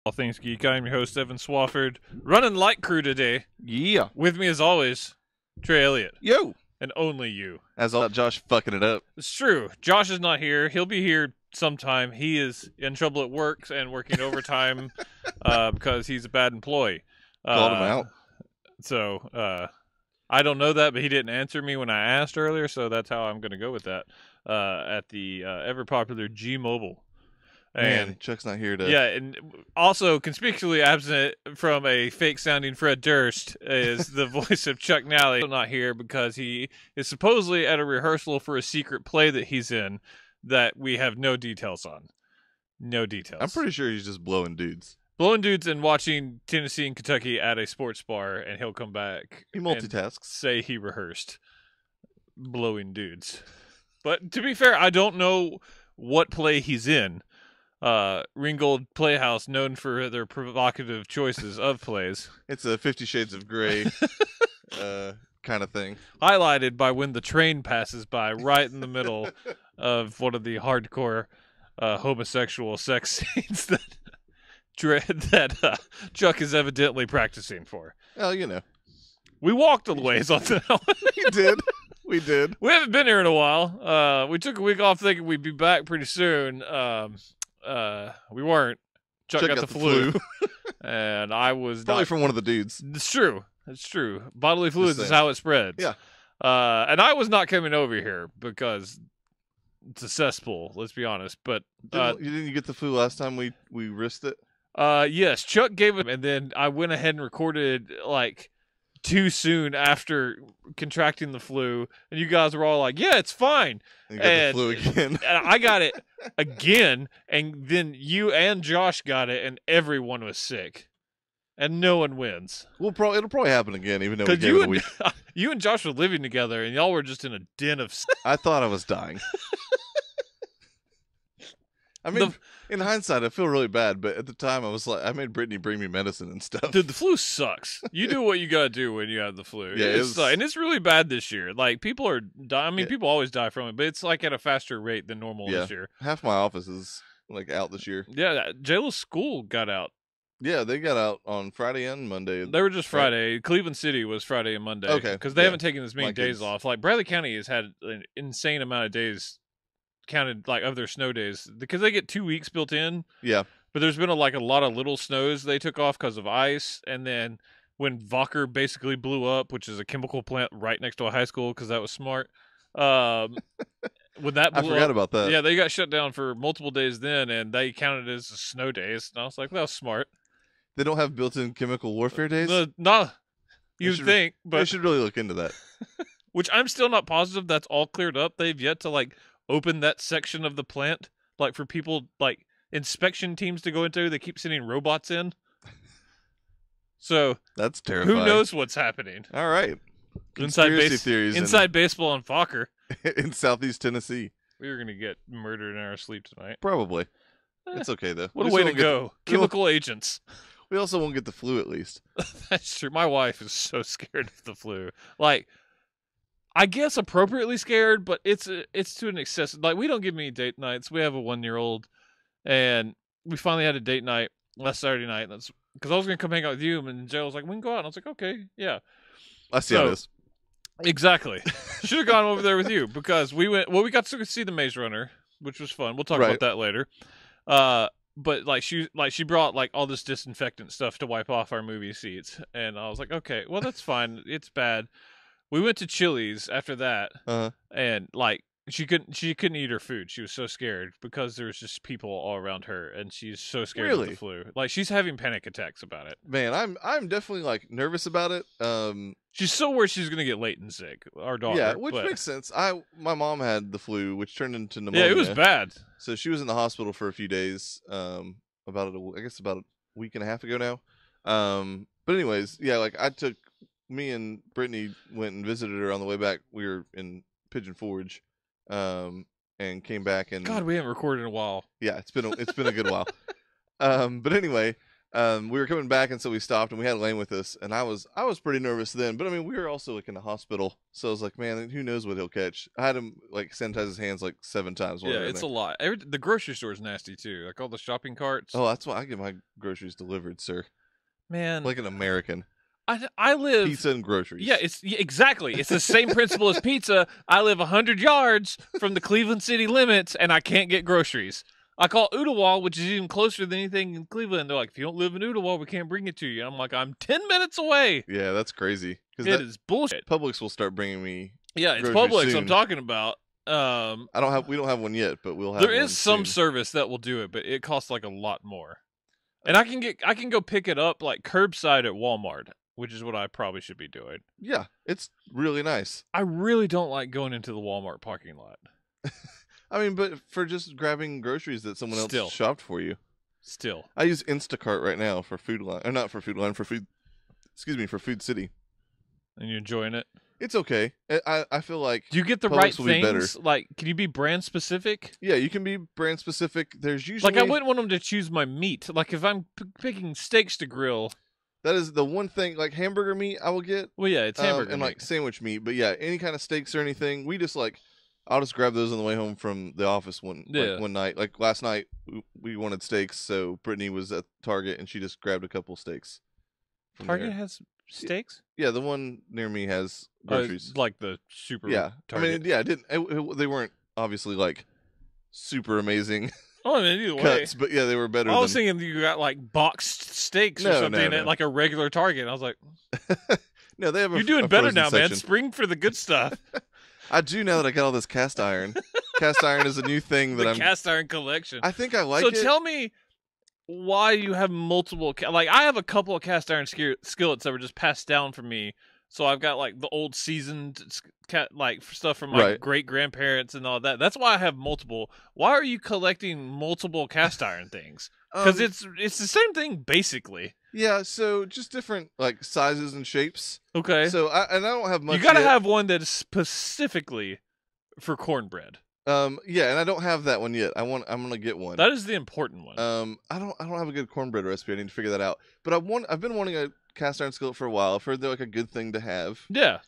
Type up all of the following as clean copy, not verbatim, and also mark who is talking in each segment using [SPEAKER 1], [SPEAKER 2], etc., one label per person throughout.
[SPEAKER 1] All Things Geek. I'm your host, Evan Swafford, running light crew today.
[SPEAKER 2] Yeah.
[SPEAKER 1] With me, as always, Trey Elliott.
[SPEAKER 2] Yo.
[SPEAKER 1] And only you.
[SPEAKER 2] As all Josh fucking it up.
[SPEAKER 1] It's true. Josh is not here. He'll be here sometime. He is in trouble at work and working overtime because he's a bad employee.
[SPEAKER 2] Called him out.
[SPEAKER 1] So, I don't know that, but he didn't answer me when I asked earlier, so that's how I'm going to go with that at the ever-popular G-Mobile.
[SPEAKER 2] Man, Chuck's not here to...
[SPEAKER 1] Yeah, and also conspicuously absent from a fake-sounding Fred Durst is the voice of Chuck Nally. Not here because he is supposedly at a rehearsal for a secret play that he's in that we have no details on. No details.
[SPEAKER 2] I'm pretty sure he's just blowing dudes.
[SPEAKER 1] Blowing dudes and watching Tennessee and Kentucky at a sports bar, and he'll come back.
[SPEAKER 2] He multitasks.
[SPEAKER 1] And say he rehearsed blowing dudes. But to be fair, I don't know what play he's in. Ringgold Playhouse, known for their provocative choices of plays.
[SPEAKER 2] It's a 50 Shades of Grey kind of thing.
[SPEAKER 1] Highlighted by when the train passes by right in the middle of one of the hardcore homosexual sex scenes that Chuck is evidently practicing for.
[SPEAKER 2] Oh, you know.
[SPEAKER 1] We walked a ways on that one.
[SPEAKER 2] We did. We did.
[SPEAKER 1] We haven't been here in a while. We took a week off thinking we'd be back pretty soon. We weren't. Chuck got the flu. And I was
[SPEAKER 2] probably from one of the dudes.
[SPEAKER 1] It's true. It's true. Bodily fluids is how it spreads.
[SPEAKER 2] Yeah.
[SPEAKER 1] And I was not coming over here because it's a cesspool, let's be honest. But
[SPEAKER 2] didn't you get the flu last time we risked it?
[SPEAKER 1] Yes, Chuck gave it, and then I went ahead and recorded like too soon after contracting the flu, and you guys were all like, yeah, it's fine.
[SPEAKER 2] And you got the flu again.
[SPEAKER 1] And I got it again, and then you and Josh got it, and everyone was sick. And no one wins.
[SPEAKER 2] Well, it'll probably happen again, even though we gave it a week.
[SPEAKER 1] You and Josh were living together, and y'all were just in a den of...
[SPEAKER 2] I thought I was dying. I mean, in hindsight, I feel really bad, but at the time, I was like, I made Brittany bring me medicine and stuff.
[SPEAKER 1] Dude, the flu sucks. You do what you gotta do when you have the flu.
[SPEAKER 2] Yeah,
[SPEAKER 1] and it's really bad this year. Like, people are dying. I mean, people always die from it, but it's like at a faster rate than normal this year.
[SPEAKER 2] Half my office is like out this year.
[SPEAKER 1] Yeah, JLo's school got out.
[SPEAKER 2] Yeah, they got out on Friday and Monday.
[SPEAKER 1] They were just Friday. Right? Cleveland City was Friday and Monday.
[SPEAKER 2] Okay.
[SPEAKER 1] Because they haven't taken as many days off. Like, Bradley County has had an insane amount of days counted, like, of their snow days. Because they get 2 weeks built in.
[SPEAKER 2] Yeah.
[SPEAKER 1] But there's been a lot of little snows they took off because of ice. And then when Vocker basically blew up, which is a chemical plant right next to a high school because that was smart. When that blew
[SPEAKER 2] I forgot about that.
[SPEAKER 1] Yeah, they got shut down for multiple days then, and they counted it as snow days. And I was like, that was smart.
[SPEAKER 2] They don't have built-in chemical warfare days?
[SPEAKER 1] No, you'd think, but
[SPEAKER 2] they should really look into that.
[SPEAKER 1] Which I'm still not positive that's all cleared up. They've yet to like open that section of the plant, like for people like inspection teams to go into. They keep sending robots in. So
[SPEAKER 2] that's terrifying.
[SPEAKER 1] Who knows what's happening?
[SPEAKER 2] All right,
[SPEAKER 1] Conspiracy theories. Inside baseball on Fokker
[SPEAKER 2] in Southeast Tennessee.
[SPEAKER 1] We were gonna get murdered in our sleep tonight.
[SPEAKER 2] Probably. It's okay though.
[SPEAKER 1] What a way to go! Chemical agents.
[SPEAKER 2] We also won't get the flu, at least.
[SPEAKER 1] That's true. My wife is so scared of the flu. Like, I guess appropriately scared, but it's to an excess. Like, we don't give many date nights. We have a 1-year-old, and we finally had a date night last Saturday night. That's because I was gonna come hang out with you, and Joe was like, "We can go out." And I was like, "Okay, yeah."
[SPEAKER 2] I see how it is.
[SPEAKER 1] Exactly. Should have gone over there with you because we went. Well, we got to see the Maze Runner, which was fun. We'll talk about that later. But like she brought like all this disinfectant stuff to wipe off our movie seats, and I was like, okay, well that's fine. It's bad. We went to Chili's after that, and like she couldn't eat her food. She was so scared because there was just people all around her, and she's so scared of the flu. Like she's having panic attacks about it.
[SPEAKER 2] Man, I'm definitely like nervous about it.
[SPEAKER 1] She's so worried she's gonna get Leighton sick. Our daughter,
[SPEAKER 2] yeah, which makes sense. My mom had the flu, which turned into pneumonia.
[SPEAKER 1] Yeah, it was bad.
[SPEAKER 2] So she was in the hospital for a few days. About a week and a half ago now. But anyways, yeah, like me and Brittany went and visited her on the way back. We were in Pigeon Forge, and came back and
[SPEAKER 1] God, we haven't recorded in a while.
[SPEAKER 2] Yeah, it's been a good while. But anyway, we were coming back, and so we stopped, and we had Lane with us, and I was pretty nervous then, but I mean, we were also like in the hospital, so I was like, man, who knows what he'll catch. I had him like sanitize his hands like 7 times.
[SPEAKER 1] Yeah, it's a lot. The grocery store's nasty too, like all the shopping carts.
[SPEAKER 2] Oh, that's why I get my groceries delivered, sir.
[SPEAKER 1] Man,
[SPEAKER 2] Like an American.
[SPEAKER 1] I live
[SPEAKER 2] Pizza and groceries.
[SPEAKER 1] Yeah, exactly. It's the same principle as pizza. I live 100 yards from the Cleveland city limits, and I can't get groceries. I call Ooltewah, which is even closer than anything in Cleveland. They're like, if you don't live in Ooltewah, we can't bring it to you. And I'm like, I'm 10 minutes away.
[SPEAKER 2] Yeah, that's crazy.
[SPEAKER 1] It is bullshit.
[SPEAKER 2] Publix will start bringing me.
[SPEAKER 1] Yeah, it's Publix I'm talking about.
[SPEAKER 2] We don't have one yet, but we'll have.
[SPEAKER 1] There is some service that will do it, but it costs like a lot more. And I can go pick it up like curbside at Walmart, which is what I probably should be doing.
[SPEAKER 2] Yeah, it's really nice.
[SPEAKER 1] I really don't like going into the Walmart parking lot.
[SPEAKER 2] I mean, but for just grabbing groceries that someone else shopped for you.
[SPEAKER 1] Still.
[SPEAKER 2] I use Instacart right now for Food Line. Or not for Food Line, for Food... Excuse me, for Food City.
[SPEAKER 1] And you enjoying it?
[SPEAKER 2] It's okay. I feel like...
[SPEAKER 1] Do you get the right things? Like, can you be brand specific?
[SPEAKER 2] Yeah, you can be brand specific. There's usually...
[SPEAKER 1] Like, I wouldn't want them to choose my meat. Like, if I'm picking steaks to grill...
[SPEAKER 2] That is the one thing, like hamburger meat I will get.
[SPEAKER 1] Well, yeah, it's hamburger
[SPEAKER 2] and
[SPEAKER 1] meat.
[SPEAKER 2] like sandwich meat. But yeah, any kind of steaks or anything, we just like... I'll just grab those on the way home from the office one night. Like last night, we wanted steaks, so Brittany was at Target and she just grabbed a couple steaks.
[SPEAKER 1] Target has steaks?
[SPEAKER 2] Yeah, the one near me has groceries.
[SPEAKER 1] Like the super.
[SPEAKER 2] Yeah,
[SPEAKER 1] Target.
[SPEAKER 2] I mean, yeah, they weren't obviously like super amazing.
[SPEAKER 1] Oh, I mean, either
[SPEAKER 2] cuts,
[SPEAKER 1] way.
[SPEAKER 2] but yeah, they were better.
[SPEAKER 1] I was thinking you got like boxed steaks or something at like a regular Target. I was like,
[SPEAKER 2] no, they have.
[SPEAKER 1] You're doing better now, man. Spring for the good stuff.
[SPEAKER 2] I do now that I got all this cast iron. Cast iron is a new thing that
[SPEAKER 1] cast iron collection.
[SPEAKER 2] I think I like it.
[SPEAKER 1] So tell me why you have multiple. Like I have a couple of cast iron skillets that were just passed down from me. So I've got like the old seasoned like stuff from my great grandparents and all that. That's why I have multiple. Why are you collecting multiple cast iron things? Because it's the same thing basically. Yeah,
[SPEAKER 2] so just different like sizes and shapes.
[SPEAKER 1] Okay.
[SPEAKER 2] So I don't have much.
[SPEAKER 1] You gotta have one that is specifically for cornbread.
[SPEAKER 2] Yeah, and I don't have that one yet. I'm gonna get one.
[SPEAKER 1] That is the important one.
[SPEAKER 2] I don't have a good cornbread recipe. I need to figure that out. But I've been wanting a cast iron skillet for a while. I've heard they're like a good thing to have.
[SPEAKER 1] Yeah.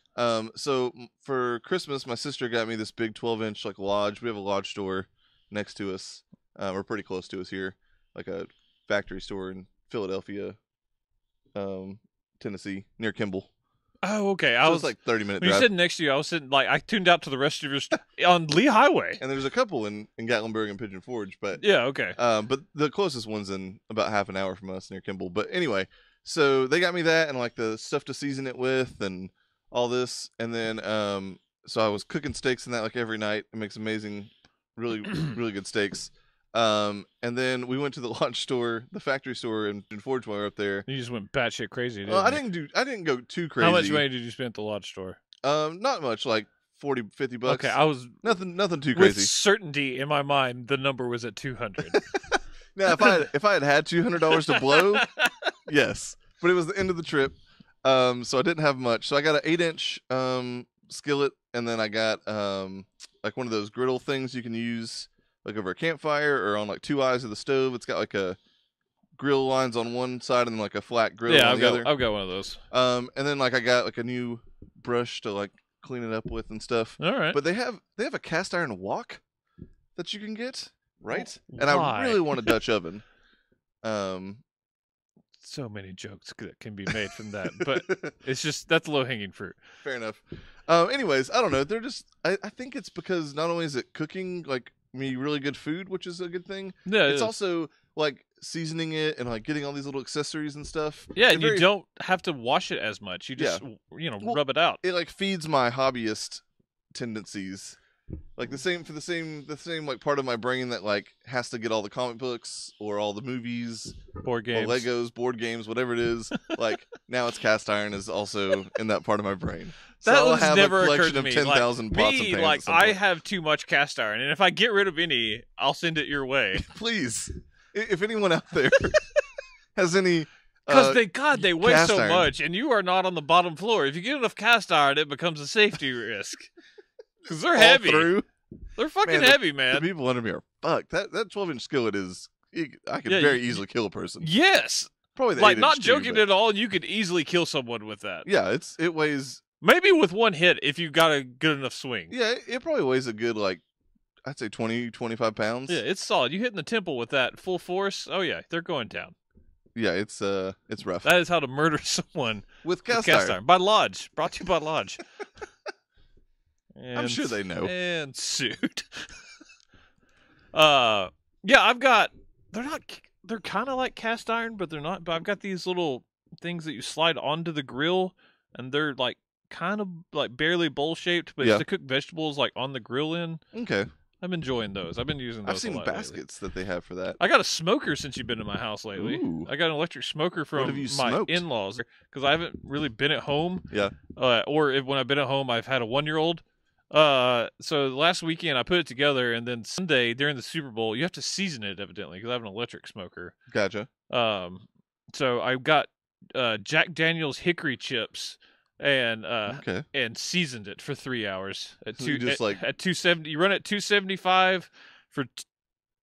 [SPEAKER 2] So for Christmas, my sister got me this big 12-inch like Lodge. We have a Lodge store next to us. We're pretty close to us here, like a factory store in Philadelphia, Tennessee, near Kimball.
[SPEAKER 1] Oh, okay.
[SPEAKER 2] I was like 30-minute drive.
[SPEAKER 1] You said next to you. I was sitting like I tuned out to the rest of your on Lee Highway.
[SPEAKER 2] And there's a couple in Gatlinburg and Pigeon Forge, but
[SPEAKER 1] yeah, okay.
[SPEAKER 2] But the closest one's in about half an hour from us near Kimball. But anyway, so they got me that and like the stuff to season it with and all this, and then so I was cooking steaks in that like every night. It makes amazing, really really good steaks. And then we went to the Lodge store, the factory store in Forge while we were up there.
[SPEAKER 1] You just went batshit crazy, didn't you?
[SPEAKER 2] I didn't go too crazy.
[SPEAKER 1] How much money did you spend at the Lodge store?
[SPEAKER 2] Not much, like $40-50.
[SPEAKER 1] Okay, I was
[SPEAKER 2] nothing too crazy.
[SPEAKER 1] With certainty in my mind, the number was at $200.
[SPEAKER 2] Now, if I had $200 to blow, yes, but it was the end of the trip, so I didn't have much. So I got an 8-inch skillet, and then I got like one of those griddle things you can use like over a campfire or on like 2 eyes of the stove. It's got like a grill lines on one side and then like a flat grill on the other.
[SPEAKER 1] I've got one of those.
[SPEAKER 2] And then like I got like a new brush to like clean it up with and stuff.
[SPEAKER 1] All right.
[SPEAKER 2] But they have a cast iron wok that you can get, right? And I really want a Dutch oven.
[SPEAKER 1] So many jokes that can be made from that, but it's just that's low hanging fruit.
[SPEAKER 2] Fair enough. Anyways, I don't know. They're just I think it's because not only is it cooking like me really good food, which is a good thing.
[SPEAKER 1] Yeah,
[SPEAKER 2] it's also like seasoning it and like getting all these little accessories and stuff.
[SPEAKER 1] Yeah, and you don't have to wash it as much. You just rub it out.
[SPEAKER 2] It like feeds my hobbyist tendencies. Like the same like part of my brain that like has to get all the comic books or all the movies,
[SPEAKER 1] board games,
[SPEAKER 2] or Legos, board games, whatever it is. Like now it's cast iron is also in that part of my brain. So
[SPEAKER 1] that
[SPEAKER 2] I'll have
[SPEAKER 1] never
[SPEAKER 2] a collection
[SPEAKER 1] occurred to
[SPEAKER 2] of
[SPEAKER 1] me.
[SPEAKER 2] 10,000 pots and pans.
[SPEAKER 1] Like I have too much cast iron, and if I get rid of any, I'll send it your way.
[SPEAKER 2] Please, if anyone out there has any.
[SPEAKER 1] Because they weigh so much, and you are not on the bottom floor. If you get enough cast iron, it becomes a safety risk. Because they're heavy. They're fucking heavy, man.
[SPEAKER 2] The people under me are fucked. That 12-inch skillet is. I could very easily kill a person.
[SPEAKER 1] Yes.
[SPEAKER 2] Probably the
[SPEAKER 1] like
[SPEAKER 2] 8-inch
[SPEAKER 1] not
[SPEAKER 2] too,
[SPEAKER 1] joking
[SPEAKER 2] but-
[SPEAKER 1] at all. You could easily kill someone with that.
[SPEAKER 2] Yeah, it weighs.
[SPEAKER 1] Maybe with one hit if you got a good enough swing.
[SPEAKER 2] Yeah, it probably weighs a good like, I'd say 20, 25 pounds.
[SPEAKER 1] Yeah, it's solid. You hit in the temple with that full force. Oh yeah, they're going down.
[SPEAKER 2] Yeah, it's rough.
[SPEAKER 1] That is how to murder someone
[SPEAKER 2] With cast
[SPEAKER 1] with cast
[SPEAKER 2] iron.
[SPEAKER 1] iron. By Lodge. Brought to you by Lodge.
[SPEAKER 2] I'm sure they know.
[SPEAKER 1] And sued. Yeah, I've got. They're kind of like cast iron, but they're not. But I've got these little things that you slide onto the grill, and they're like kind of like barely bowl shaped, but
[SPEAKER 2] Yeah.
[SPEAKER 1] it's to cook vegetables like on the grill in.
[SPEAKER 2] Okay.
[SPEAKER 1] I'm enjoying those. I've been using those.
[SPEAKER 2] I've seen
[SPEAKER 1] a lot
[SPEAKER 2] baskets that they have for that.
[SPEAKER 1] I got a smoker since you've been in my house lately.
[SPEAKER 2] Ooh.
[SPEAKER 1] I got an electric smoker from
[SPEAKER 2] have you
[SPEAKER 1] my
[SPEAKER 2] smoked?
[SPEAKER 1] in-laws because I haven't really been at home.
[SPEAKER 2] Yeah.
[SPEAKER 1] When I've been at home, I've had a 1-year-old. So last weekend I put it together, and then Sunday during the Super Bowl, you have to season it evidently because I have an electric smoker.
[SPEAKER 2] Gotcha.
[SPEAKER 1] So I got Jack Daniel's hickory chips and
[SPEAKER 2] Okay.
[SPEAKER 1] and seasoned it for 3 hours at
[SPEAKER 2] So you just,
[SPEAKER 1] at 270. You run it 275 for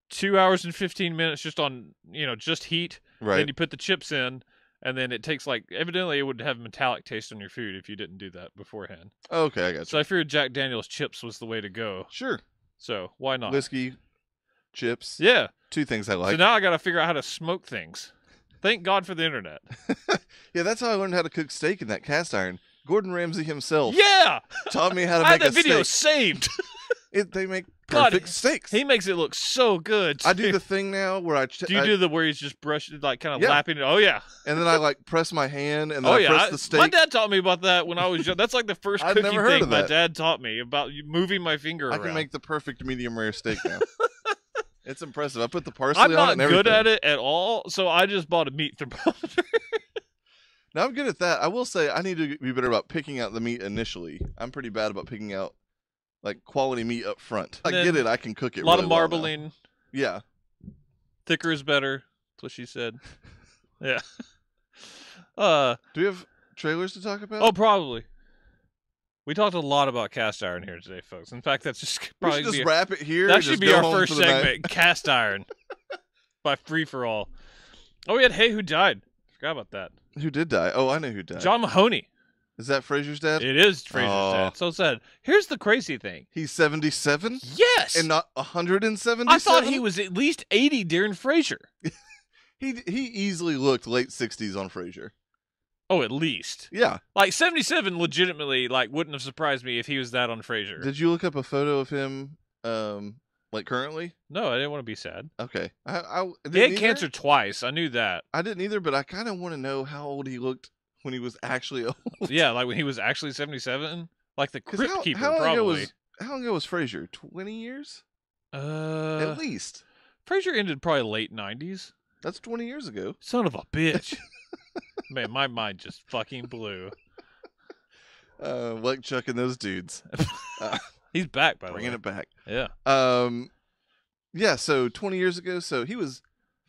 [SPEAKER 1] 2 hours and 15 minutes just on just heat.
[SPEAKER 2] Right.
[SPEAKER 1] Then you put the chips in, and then it takes evidently it would have metallic taste on your food if you didn't do that beforehand.
[SPEAKER 2] Okay, I got you.
[SPEAKER 1] So I figured Jack Daniel's chips was the way to go.
[SPEAKER 2] Sure.
[SPEAKER 1] So why not?
[SPEAKER 2] Whiskey, chips.
[SPEAKER 1] Yeah.
[SPEAKER 2] Two things I
[SPEAKER 1] So
[SPEAKER 2] like.
[SPEAKER 1] now I got to figure out how to smoke things. Thank God for the internet.
[SPEAKER 2] Yeah, that's how I learned how to cook steak in that cast iron. Gordon Ramsay himself
[SPEAKER 1] Yeah,
[SPEAKER 2] taught me how to
[SPEAKER 1] I had
[SPEAKER 2] make
[SPEAKER 1] that
[SPEAKER 2] a
[SPEAKER 1] video
[SPEAKER 2] steak.
[SPEAKER 1] saved.
[SPEAKER 2] They make
[SPEAKER 1] God,
[SPEAKER 2] perfect steaks.
[SPEAKER 1] He makes it look so good.
[SPEAKER 2] I do the thing now where
[SPEAKER 1] Do you do the where he's just brushing, like kind of
[SPEAKER 2] Yeah.
[SPEAKER 1] lapping it? Oh yeah.
[SPEAKER 2] and then I like press my hand and then
[SPEAKER 1] Oh
[SPEAKER 2] I
[SPEAKER 1] yeah.
[SPEAKER 2] press the steak.
[SPEAKER 1] My dad taught me about that when I was young. That's like the first
[SPEAKER 2] I'd
[SPEAKER 1] cooking
[SPEAKER 2] never heard
[SPEAKER 1] thing
[SPEAKER 2] of
[SPEAKER 1] my
[SPEAKER 2] that.
[SPEAKER 1] dad taught me about moving my finger
[SPEAKER 2] I
[SPEAKER 1] around.
[SPEAKER 2] can make the perfect medium rare steak now. It's impressive. I put the parsley
[SPEAKER 1] I'm
[SPEAKER 2] on it
[SPEAKER 1] not
[SPEAKER 2] and everything.
[SPEAKER 1] good at it at all, so I just bought a meat thermometer.
[SPEAKER 2] Now I'm good at that. I will say I need to be better about picking out the meat initially. I'm pretty bad about picking out like quality meat up front. I
[SPEAKER 1] Then
[SPEAKER 2] get it. I can cook it.
[SPEAKER 1] A lot
[SPEAKER 2] really
[SPEAKER 1] of
[SPEAKER 2] well now.
[SPEAKER 1] marbling.
[SPEAKER 2] Yeah.
[SPEAKER 1] Thicker is better. That's what she said. Yeah. Do
[SPEAKER 2] Do we have trailers to talk about?
[SPEAKER 1] Oh, probably. We talked a lot about cast iron here today, folks. In fact, that's just
[SPEAKER 2] we
[SPEAKER 1] probably
[SPEAKER 2] should just
[SPEAKER 1] be
[SPEAKER 2] wrap it here.
[SPEAKER 1] that
[SPEAKER 2] and
[SPEAKER 1] should
[SPEAKER 2] just
[SPEAKER 1] be
[SPEAKER 2] go
[SPEAKER 1] our
[SPEAKER 2] home
[SPEAKER 1] first
[SPEAKER 2] for the night.
[SPEAKER 1] segment. Cast iron by Free for All. Oh, we had Hey Who Died. Forgot about that.
[SPEAKER 2] Who did die? Oh, I know who died.
[SPEAKER 1] John Mahoney.
[SPEAKER 2] Is that Fraser's dad?
[SPEAKER 1] It is Fraser's
[SPEAKER 2] Aw.
[SPEAKER 1] dad. So sad. Here's the crazy thing.
[SPEAKER 2] He's 77
[SPEAKER 1] Yes.
[SPEAKER 2] and not 177.
[SPEAKER 1] I thought he was at least 80 during Frasier.
[SPEAKER 2] He easily looked late 60s on Frasier.
[SPEAKER 1] Oh, at least.
[SPEAKER 2] Yeah.
[SPEAKER 1] Like 77 legitimately wouldn't have surprised me if he was that on Frasier.
[SPEAKER 2] Did you look up a photo of him like currently?
[SPEAKER 1] No, I didn't want to be sad.
[SPEAKER 2] Okay. I
[SPEAKER 1] He
[SPEAKER 2] didn't
[SPEAKER 1] had
[SPEAKER 2] either.
[SPEAKER 1] cancer twice. I knew that.
[SPEAKER 2] I didn't either, but I kind of want to know how old he looked when he was actually old.
[SPEAKER 1] Yeah, like when he was actually 77. Like the
[SPEAKER 2] 'Cause
[SPEAKER 1] Crypt Keeper,
[SPEAKER 2] how long
[SPEAKER 1] probably.
[SPEAKER 2] how long ago was Frasier? 20 years?
[SPEAKER 1] Uh,
[SPEAKER 2] At least.
[SPEAKER 1] Frasier ended probably late 90s.
[SPEAKER 2] That's 20 years ago.
[SPEAKER 1] Son of a bitch. Man, my mind just fucking blew.
[SPEAKER 2] Like Chuck and those dudes.
[SPEAKER 1] He's back, by the
[SPEAKER 2] Bringing
[SPEAKER 1] way.
[SPEAKER 2] it back.
[SPEAKER 1] Yeah.
[SPEAKER 2] Yeah, so 20 years ago, so he was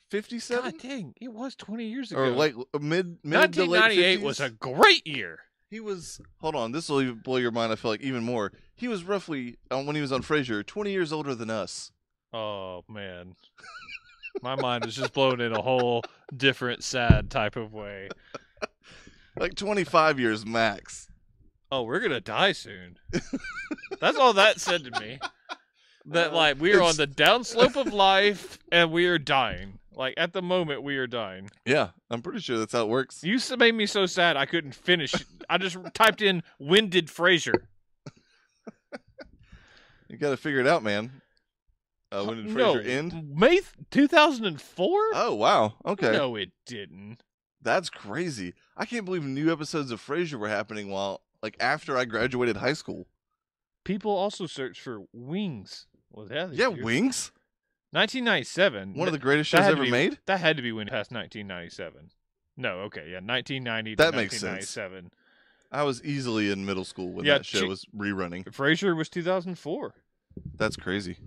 [SPEAKER 2] 57?
[SPEAKER 1] God dang, it was 20 years ago.
[SPEAKER 2] Or late, mid to late
[SPEAKER 1] 1998
[SPEAKER 2] 50s?
[SPEAKER 1] was a great year.
[SPEAKER 2] He was, hold on, this will even blow your mind, I feel like, even more. He was roughly, when he was on Frasier, 20 years older than us.
[SPEAKER 1] Oh, man. My mind was just blown in a whole different, sad type of way.
[SPEAKER 2] Like 25 years max.
[SPEAKER 1] Oh, we're going to die soon. That's all that said to me. That, we are on the downslope of life, and we are dying. Like, at the moment, we are dying.
[SPEAKER 2] Yeah, I'm pretty sure that's how it works.
[SPEAKER 1] You made me so sad I couldn't finish. I just typed in, when did Frasier?
[SPEAKER 2] You got to figure it out, man. When did Frasier end?
[SPEAKER 1] May 2004?
[SPEAKER 2] Oh, wow. Okay.
[SPEAKER 1] No, it didn't.
[SPEAKER 2] That's crazy. I can't believe new episodes of Frasier were happening after I graduated high school.
[SPEAKER 1] People also search for Wings. Was that?
[SPEAKER 2] Yeah, Wings.
[SPEAKER 1] 1997.
[SPEAKER 2] One of the greatest shows ever made.
[SPEAKER 1] That had to be when past 1997. No, okay, yeah, 1990 to
[SPEAKER 2] That makes sense.
[SPEAKER 1] 1997.
[SPEAKER 2] I was easily in middle school when that show was rerunning.
[SPEAKER 1] Frasier was 2004.
[SPEAKER 2] That's crazy.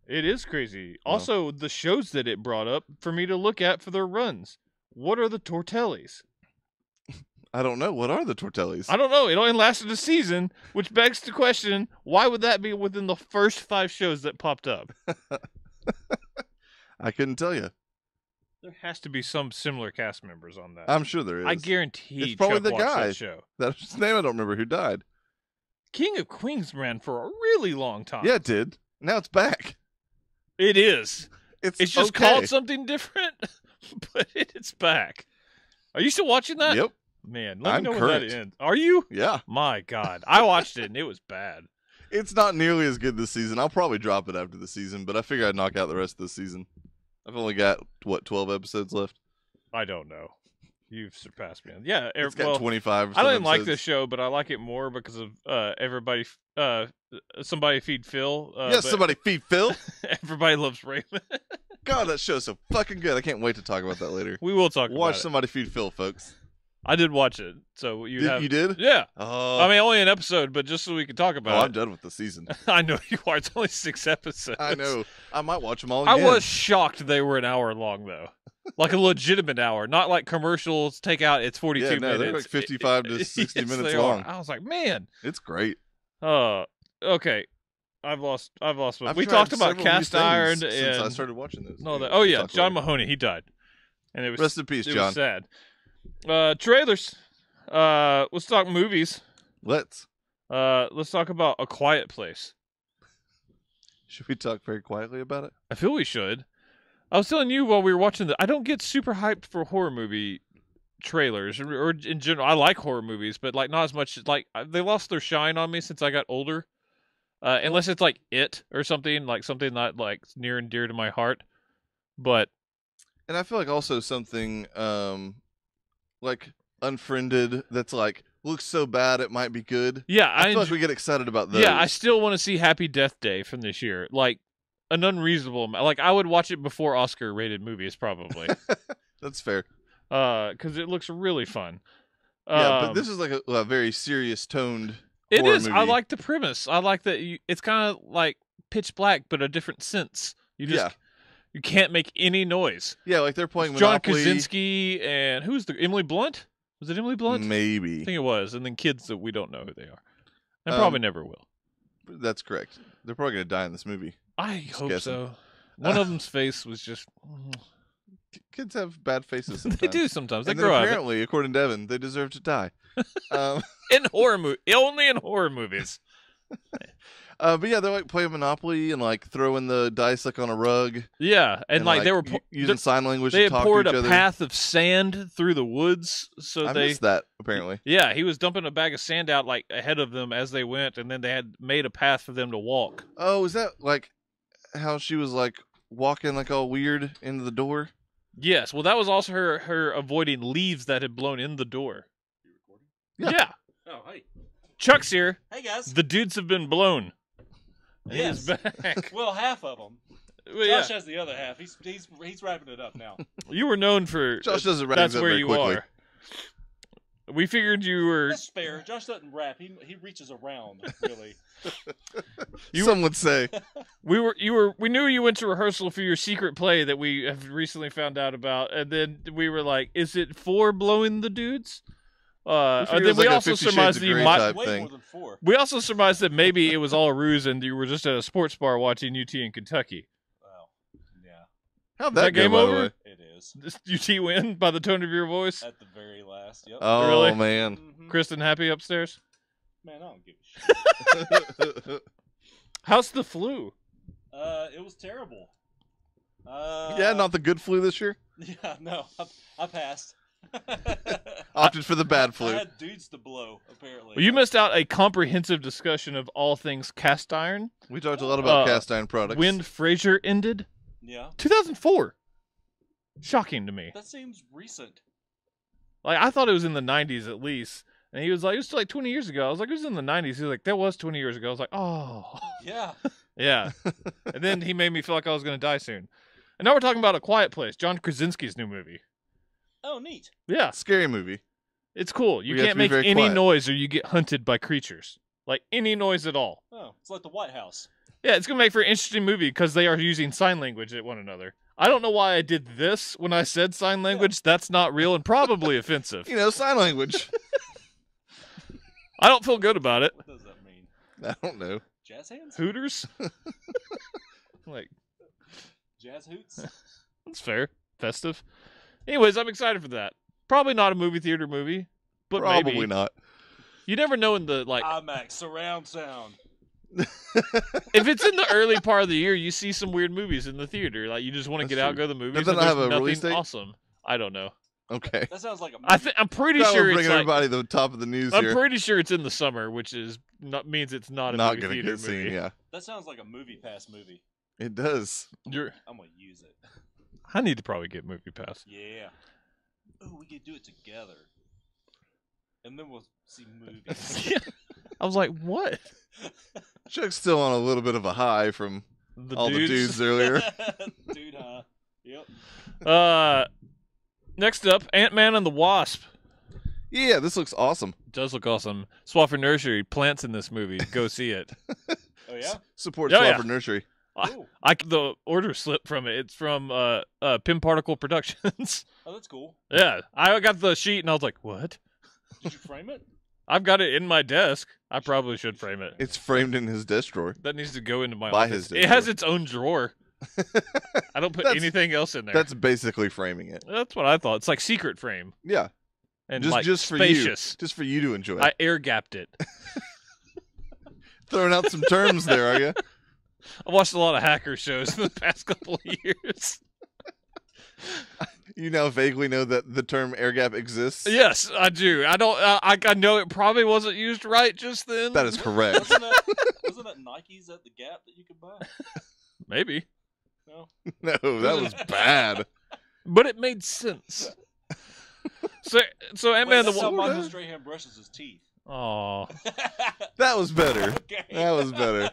[SPEAKER 1] It is crazy.
[SPEAKER 2] Wow.
[SPEAKER 1] Also, the shows that it brought up for me to look at for their runs. What are the Tortellis?
[SPEAKER 2] I don't know. What are the Tortellis?
[SPEAKER 1] I don't know. It only lasted a season, which begs the question, why would that be within the first 5 shows that popped up?
[SPEAKER 2] I couldn't tell you.
[SPEAKER 1] There has to be some similar cast members on that.
[SPEAKER 2] I'm sure there is.
[SPEAKER 1] I guarantee
[SPEAKER 2] it's probably
[SPEAKER 1] Chuck
[SPEAKER 2] the
[SPEAKER 1] watched
[SPEAKER 2] guy.
[SPEAKER 1] that show.
[SPEAKER 2] That's his name. I don't remember who died.
[SPEAKER 1] King of Queens ran for a really long time.
[SPEAKER 2] Yeah, it did. Now it's back.
[SPEAKER 1] It is. It's just
[SPEAKER 2] okay.
[SPEAKER 1] called something different, but it's back. Are you still watching that?
[SPEAKER 2] Yep.
[SPEAKER 1] Man, let me
[SPEAKER 2] I'm
[SPEAKER 1] know
[SPEAKER 2] current.
[SPEAKER 1] when that ends. Are you?
[SPEAKER 2] Yeah.
[SPEAKER 1] My God. I watched it, and it was bad.
[SPEAKER 2] It's not nearly as good this season. I'll probably drop it after the season, but I figure I'd knock out the rest of the season. I've only got, 12 episodes left?
[SPEAKER 1] I don't know. You've surpassed me. Yeah.
[SPEAKER 2] It's got 25 or
[SPEAKER 1] I didn't like
[SPEAKER 2] episodes.
[SPEAKER 1] this show, but I like it more because of Somebody Feed Phil.
[SPEAKER 2] Yes, Somebody Feed Phil.
[SPEAKER 1] Everybody Loves Raymond.
[SPEAKER 2] God, that show's so fucking good. I can't wait to talk about that later.
[SPEAKER 1] We will talk about
[SPEAKER 2] Watch
[SPEAKER 1] it.
[SPEAKER 2] Somebody Feed Phil, folks.
[SPEAKER 1] I did watch it, so you
[SPEAKER 2] did?
[SPEAKER 1] Yeah.
[SPEAKER 2] Oh.
[SPEAKER 1] I mean, only an episode, but just so we can talk about it.
[SPEAKER 2] I'm done with the season.
[SPEAKER 1] I know you are. It's only 6 episodes.
[SPEAKER 2] I know. I might watch them all again.
[SPEAKER 1] I was shocked they were an hour long, though. Like a legitimate hour, not like commercials. Take out it's 42 minutes.
[SPEAKER 2] They're like 55 to 60
[SPEAKER 1] yes,
[SPEAKER 2] minutes
[SPEAKER 1] they
[SPEAKER 2] long.
[SPEAKER 1] Are. I was like, man.
[SPEAKER 2] It's great.
[SPEAKER 1] Okay. I've lost. We
[SPEAKER 2] tried
[SPEAKER 1] talked about
[SPEAKER 2] several new
[SPEAKER 1] Cast Iron
[SPEAKER 2] since I
[SPEAKER 1] and
[SPEAKER 2] started watching this.
[SPEAKER 1] no,
[SPEAKER 2] We'll
[SPEAKER 1] oh yeah,
[SPEAKER 2] talk
[SPEAKER 1] John
[SPEAKER 2] later.
[SPEAKER 1] Mahoney. He died, and it was
[SPEAKER 2] Rest in peace,
[SPEAKER 1] it
[SPEAKER 2] John.
[SPEAKER 1] was sad. Trailers. Let's talk movies.
[SPEAKER 2] Let's
[SPEAKER 1] talk about A Quiet Place.
[SPEAKER 2] Should we talk very quietly about it?
[SPEAKER 1] I feel we should. I was telling you while we were watching I don't get super hyped for horror movie trailers, or in general. I like horror movies, but like not as much. Like they lost their shine on me since I got older. Unless it's like It or something that like near and dear to my heart. But
[SPEAKER 2] and I feel like also something like Unfriended that's like looks so bad it might be good.
[SPEAKER 1] Yeah,
[SPEAKER 2] I feel like we get excited about those.
[SPEAKER 1] Yeah, I still want to see Happy Death Day from this year. Like an unreasonable amount. Like I would watch it before Oscar-rated movies, probably.
[SPEAKER 2] That's fair.
[SPEAKER 1] Because it looks really fun.
[SPEAKER 2] Yeah, but this is like a very serious toned.
[SPEAKER 1] It is.
[SPEAKER 2] Movie.
[SPEAKER 1] I like the premise. I like that. It's kind of like Pitch Black, but a different sense. You just you can't make any noise.
[SPEAKER 2] Yeah, like they're playing
[SPEAKER 1] John
[SPEAKER 2] Monopoly.
[SPEAKER 1] Krasinski and who's the Emily Blunt? Was it Emily Blunt?
[SPEAKER 2] Maybe.
[SPEAKER 1] I think it was. And then kids that we don't know who they are, and probably never will.
[SPEAKER 2] That's correct. They're probably gonna die in this movie.
[SPEAKER 1] I hope
[SPEAKER 2] guessing.
[SPEAKER 1] so. One of them's face was just.
[SPEAKER 2] Kids have bad faces sometimes.
[SPEAKER 1] They do sometimes. They
[SPEAKER 2] and
[SPEAKER 1] grow out of it.
[SPEAKER 2] apparently, according to Evan, they deserve to die.
[SPEAKER 1] In horror only in horror movies.
[SPEAKER 2] But yeah, they're like playing Monopoly and like throwing the dice like on a rug.
[SPEAKER 1] Yeah, and like they were
[SPEAKER 2] using sign language.
[SPEAKER 1] They
[SPEAKER 2] to talk
[SPEAKER 1] had poured
[SPEAKER 2] to each
[SPEAKER 1] a
[SPEAKER 2] other.
[SPEAKER 1] path of sand through the woods, so
[SPEAKER 2] I
[SPEAKER 1] they
[SPEAKER 2] missed that apparently.
[SPEAKER 1] Yeah, he was dumping a bag of sand out like ahead of them as they went, and then they had made a path for them to walk.
[SPEAKER 2] Oh, is that like how she was like walking like all weird into the door?
[SPEAKER 1] Yes, well, that was also her avoiding leaves that had blown in the door.
[SPEAKER 3] You recording?
[SPEAKER 1] Yeah.
[SPEAKER 3] Oh, hey.
[SPEAKER 1] Chuck's here.
[SPEAKER 3] Hey, guys.
[SPEAKER 1] The dudes have been blown. And
[SPEAKER 3] Yes.
[SPEAKER 1] He's back.
[SPEAKER 3] Well, half of them.
[SPEAKER 1] Well, yeah.
[SPEAKER 3] Josh has the other half. He's wrapping it up now.
[SPEAKER 1] You were known for.
[SPEAKER 2] Josh doesn't wrap
[SPEAKER 1] That's
[SPEAKER 2] things up
[SPEAKER 1] where
[SPEAKER 2] very
[SPEAKER 1] you
[SPEAKER 2] quickly.
[SPEAKER 1] are. We figured you were.
[SPEAKER 3] That's fair. Josh doesn't wrap. He reaches around, really.
[SPEAKER 2] Some would say.
[SPEAKER 1] We knew you went to rehearsal for your secret play that we have recently found out about, and then we were like, "Is it for blowing the dudes?" And
[SPEAKER 2] figured it
[SPEAKER 1] then
[SPEAKER 2] was
[SPEAKER 1] we
[SPEAKER 2] like a
[SPEAKER 1] also
[SPEAKER 2] 50 Shades
[SPEAKER 1] surmised
[SPEAKER 2] of
[SPEAKER 1] that you
[SPEAKER 2] Grey
[SPEAKER 1] might.
[SPEAKER 2] type
[SPEAKER 3] Way
[SPEAKER 2] thing.
[SPEAKER 3] more than 4.
[SPEAKER 1] We also surmised that maybe it was all a ruse, and you were just at a sports bar watching UT in Kentucky.
[SPEAKER 3] Wow. Yeah,
[SPEAKER 2] How'd
[SPEAKER 1] Is
[SPEAKER 2] that
[SPEAKER 1] that
[SPEAKER 2] go,
[SPEAKER 1] game
[SPEAKER 2] by the
[SPEAKER 1] over?
[SPEAKER 2] way?
[SPEAKER 3] it is.
[SPEAKER 1] Does UT win by the tone of your voice?
[SPEAKER 3] At the very last. Yep.
[SPEAKER 2] Oh
[SPEAKER 1] Really?
[SPEAKER 2] man.
[SPEAKER 3] Mhm.
[SPEAKER 1] Kristen, happy upstairs?
[SPEAKER 3] Man, I don't give a shit.
[SPEAKER 1] How's the flu?
[SPEAKER 3] It was terrible.
[SPEAKER 2] Yeah, not the good flu this year.
[SPEAKER 3] Yeah, no. I passed.
[SPEAKER 2] Opted for the bad flu.
[SPEAKER 3] I had dudes to blow, apparently.
[SPEAKER 1] Well, you missed out a comprehensive discussion of all things cast iron.
[SPEAKER 2] We talked a lot about cast iron products.
[SPEAKER 1] When Frasier ended,
[SPEAKER 3] Yeah.
[SPEAKER 1] 2004. Shocking to me.
[SPEAKER 3] That seems recent.
[SPEAKER 1] Like I thought it was in the 90s at least, and he was like, it was like 20 years ago. I was like, it was in the 90s. He was like, that was 20 years ago. I was like, oh,
[SPEAKER 3] Yeah.
[SPEAKER 1] yeah. And then he made me feel like I was going to die soon. And now we're talking about A Quiet Place, John Krasinski's new movie.
[SPEAKER 3] Oh, neat.
[SPEAKER 1] Yeah,
[SPEAKER 2] Scary movie.
[SPEAKER 1] it's cool. You
[SPEAKER 2] We have
[SPEAKER 1] can't
[SPEAKER 2] to be
[SPEAKER 1] make
[SPEAKER 2] very
[SPEAKER 1] any
[SPEAKER 2] quiet.
[SPEAKER 1] noise or you get hunted by creatures. Like any noise at all.
[SPEAKER 3] Oh, it's like the White House.
[SPEAKER 1] Yeah, it's going to make for an interesting movie because they are using sign language at one another. I don't know why I did this when I said sign language. That's not real and probably offensive.
[SPEAKER 2] You know, sign language.
[SPEAKER 1] I don't feel good about it.
[SPEAKER 3] What does that mean?
[SPEAKER 2] I don't know.
[SPEAKER 3] Jazz hands?
[SPEAKER 1] Hooters? Like,
[SPEAKER 3] Jazz hoots?
[SPEAKER 1] that's fair. festive. Anyways, I'm excited for that. Probably not a movie theater movie, but
[SPEAKER 2] Probably
[SPEAKER 1] maybe.
[SPEAKER 2] not.
[SPEAKER 1] You never know in the like.
[SPEAKER 3] IMAX surround sound.
[SPEAKER 1] If it's in the early part of the year, you see some weird movies in the theater. Like you just want to
[SPEAKER 2] That's
[SPEAKER 1] get out,
[SPEAKER 2] true.
[SPEAKER 1] go to the movies.
[SPEAKER 2] Doesn't
[SPEAKER 1] and
[SPEAKER 2] have
[SPEAKER 1] there's
[SPEAKER 2] a
[SPEAKER 1] nothing
[SPEAKER 2] release date?
[SPEAKER 1] awesome. I don't know.
[SPEAKER 2] Okay.
[SPEAKER 3] That sounds like a movie.
[SPEAKER 1] I'm pretty
[SPEAKER 2] Glad
[SPEAKER 1] sure
[SPEAKER 2] we're
[SPEAKER 1] it's
[SPEAKER 2] bringing
[SPEAKER 1] like.
[SPEAKER 2] everybody to the top of the news
[SPEAKER 1] I'm
[SPEAKER 2] here.
[SPEAKER 1] pretty sure it's in the summer, which is means it's not a
[SPEAKER 2] Not
[SPEAKER 1] movie
[SPEAKER 2] gonna
[SPEAKER 1] theater
[SPEAKER 2] get seen.
[SPEAKER 1] movie.
[SPEAKER 2] Yeah,
[SPEAKER 3] That sounds like a movie pass movie.
[SPEAKER 2] it does.
[SPEAKER 3] I'm gonna use it.
[SPEAKER 1] I need to probably get Movie Pass.
[SPEAKER 3] Yeah. Oh, we could do it together. And then we'll see movies.
[SPEAKER 1] I was like, what?
[SPEAKER 2] Chuck's still on a little bit of a high from
[SPEAKER 1] The
[SPEAKER 2] all the dudes earlier.
[SPEAKER 3] Dude, huh? Yep.
[SPEAKER 1] Next up, Ant-Man and the Wasp.
[SPEAKER 2] Yeah, this looks awesome.
[SPEAKER 1] Does look awesome. Swafford Nursery plants in this movie. Go see it.
[SPEAKER 3] Oh, yeah?
[SPEAKER 2] Support
[SPEAKER 1] Oh, yeah.
[SPEAKER 2] Swafford Nursery.
[SPEAKER 3] Cool.
[SPEAKER 1] The order slip from it. It's from Pim Particle Productions.
[SPEAKER 3] Oh, that's cool.
[SPEAKER 1] Yeah, I got the sheet and I was like, what?
[SPEAKER 3] Did you frame it?
[SPEAKER 1] I've got it in my desk. I probably should frame it.
[SPEAKER 2] It's framed in his desk drawer.
[SPEAKER 1] That needs to go into my
[SPEAKER 2] By
[SPEAKER 1] office.
[SPEAKER 2] his
[SPEAKER 1] It has
[SPEAKER 2] drawer.
[SPEAKER 1] its own drawer. I don't put
[SPEAKER 2] That's-
[SPEAKER 1] anything else in there.
[SPEAKER 2] That's basically framing it.
[SPEAKER 1] That's what I thought. It's like secret frame
[SPEAKER 2] Yeah,
[SPEAKER 1] and
[SPEAKER 2] just
[SPEAKER 1] like
[SPEAKER 2] just for
[SPEAKER 1] spacious.
[SPEAKER 2] you, just for you to enjoy.
[SPEAKER 1] I air gapped it.
[SPEAKER 2] Throwing out some terms there, are you?
[SPEAKER 1] I watched a lot of hacker shows in the past couple of years.
[SPEAKER 2] You now vaguely know that the term air gap exists.
[SPEAKER 1] Yes, I do. I don't. I know it probably wasn't used right just then.
[SPEAKER 2] That is correct.
[SPEAKER 3] Wasn't that Nikes at the Gap that you could buy?
[SPEAKER 1] Maybe,
[SPEAKER 3] No.
[SPEAKER 2] No, that was bad.
[SPEAKER 1] but it made sense. So Ant-Man
[SPEAKER 3] Wait,
[SPEAKER 1] the
[SPEAKER 3] that's how
[SPEAKER 1] Wasp.
[SPEAKER 3] Michael Strahan brushes his teeth.
[SPEAKER 1] Oh,
[SPEAKER 2] That was better.
[SPEAKER 3] Okay.
[SPEAKER 2] That was better.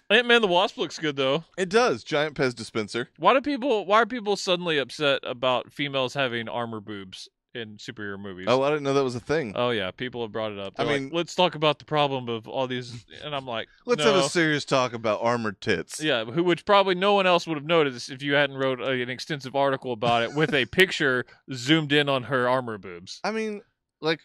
[SPEAKER 1] Ant-Man the Wasp looks good though.
[SPEAKER 2] It does. Giant Pez dispenser.
[SPEAKER 1] Why are people suddenly upset about females having armor boobs in superhero movies?
[SPEAKER 2] Oh, I didn't know that was a thing.
[SPEAKER 1] Oh yeah, people have brought it up.
[SPEAKER 2] I
[SPEAKER 1] They're
[SPEAKER 2] mean-
[SPEAKER 1] like, let's talk about the problem of all these, and I'm like,
[SPEAKER 2] Let's
[SPEAKER 1] no.
[SPEAKER 2] have a serious talk about armored tits.
[SPEAKER 1] Yeah, which probably no one else would have noticed if you hadn't wrote an extensive article about it with a picture zoomed in on her armor boobs.
[SPEAKER 2] I mean, like,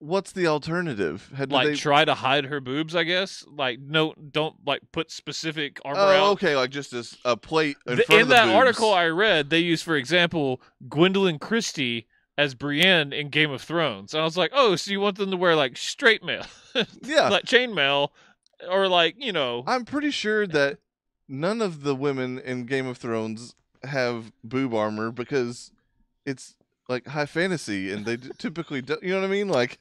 [SPEAKER 2] what's the alternative? Did
[SPEAKER 1] Like
[SPEAKER 2] they...
[SPEAKER 1] try to hide her boobs, I guess. Like no, don't like put specific armor
[SPEAKER 2] Oh,
[SPEAKER 1] out.
[SPEAKER 2] okay, like just a plate in front
[SPEAKER 1] In
[SPEAKER 2] of the
[SPEAKER 1] that
[SPEAKER 2] boobs.
[SPEAKER 1] article I read, they used, for example, Gwendolyn Christie as Brienne in Game of Thrones, and I was like, oh, so you want them to wear like straight mail,
[SPEAKER 2] Yeah,
[SPEAKER 1] like chainmail, or like
[SPEAKER 2] I'm pretty sure that none of the women in Game of Thrones have boob armor because it's like high fantasy, and they typically do, you know what I mean? Like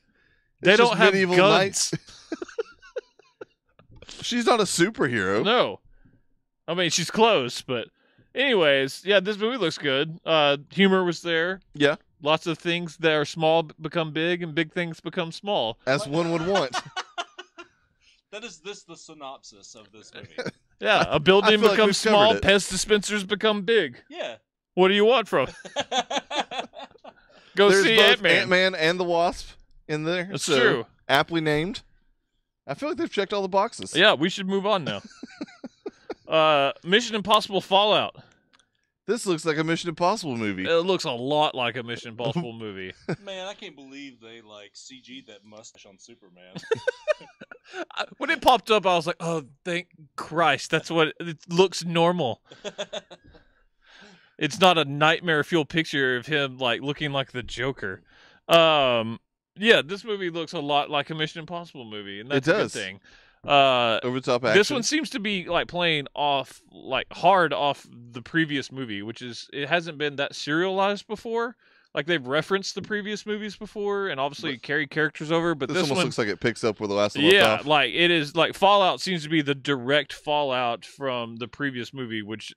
[SPEAKER 1] they
[SPEAKER 2] it's
[SPEAKER 1] don't
[SPEAKER 2] just
[SPEAKER 1] have
[SPEAKER 2] medieval
[SPEAKER 1] guns.
[SPEAKER 2] knights. She's not a superhero.
[SPEAKER 1] No, I mean she's close, but anyways, yeah, this movie looks good. Humor was there.
[SPEAKER 2] Yeah,
[SPEAKER 1] Lots of things that are small become big, and big things become small.
[SPEAKER 2] as one would want.
[SPEAKER 3] That is the synopsis of this movie.
[SPEAKER 1] Yeah, a
[SPEAKER 2] I
[SPEAKER 1] building
[SPEAKER 2] feel like
[SPEAKER 1] becomes
[SPEAKER 2] we've
[SPEAKER 1] small,
[SPEAKER 2] covered it.
[SPEAKER 1] Pez dispensers become big.
[SPEAKER 3] Yeah.
[SPEAKER 1] What do you want from? Go
[SPEAKER 2] There's
[SPEAKER 1] see
[SPEAKER 2] both
[SPEAKER 1] Ant-Man.
[SPEAKER 2] Ant-Man and the Wasp in there.
[SPEAKER 1] That's
[SPEAKER 2] so
[SPEAKER 1] true.
[SPEAKER 2] Aptly named. I feel like they've checked all the boxes.
[SPEAKER 1] Yeah, we should move on now. Mission Impossible Fallout.
[SPEAKER 2] This looks like a Mission Impossible movie.
[SPEAKER 1] It looks a lot like a Mission Impossible movie.
[SPEAKER 3] Man, I can't believe they CG'd that mustache on Superman.
[SPEAKER 1] When it popped up, I was like, "Oh, thank Christ! That's what it looks normal. It's not a nightmare fuel picture of him like looking like the Joker." Yeah, this movie looks a lot like a Mission Impossible movie, and that's
[SPEAKER 2] It
[SPEAKER 1] a good
[SPEAKER 2] does.
[SPEAKER 1] thing.
[SPEAKER 2] Over the top action.
[SPEAKER 1] This one seems to be like playing off like hard off the previous movie, which is it hasn't been that serialized before. Like they've referenced the previous movies before and obviously carried characters over, but
[SPEAKER 2] this
[SPEAKER 1] this
[SPEAKER 2] almost
[SPEAKER 1] one
[SPEAKER 2] looks like it picks up where the last one left
[SPEAKER 1] yeah,
[SPEAKER 2] off.
[SPEAKER 1] like it is like Fallout seems to be the direct fallout from the previous movie, which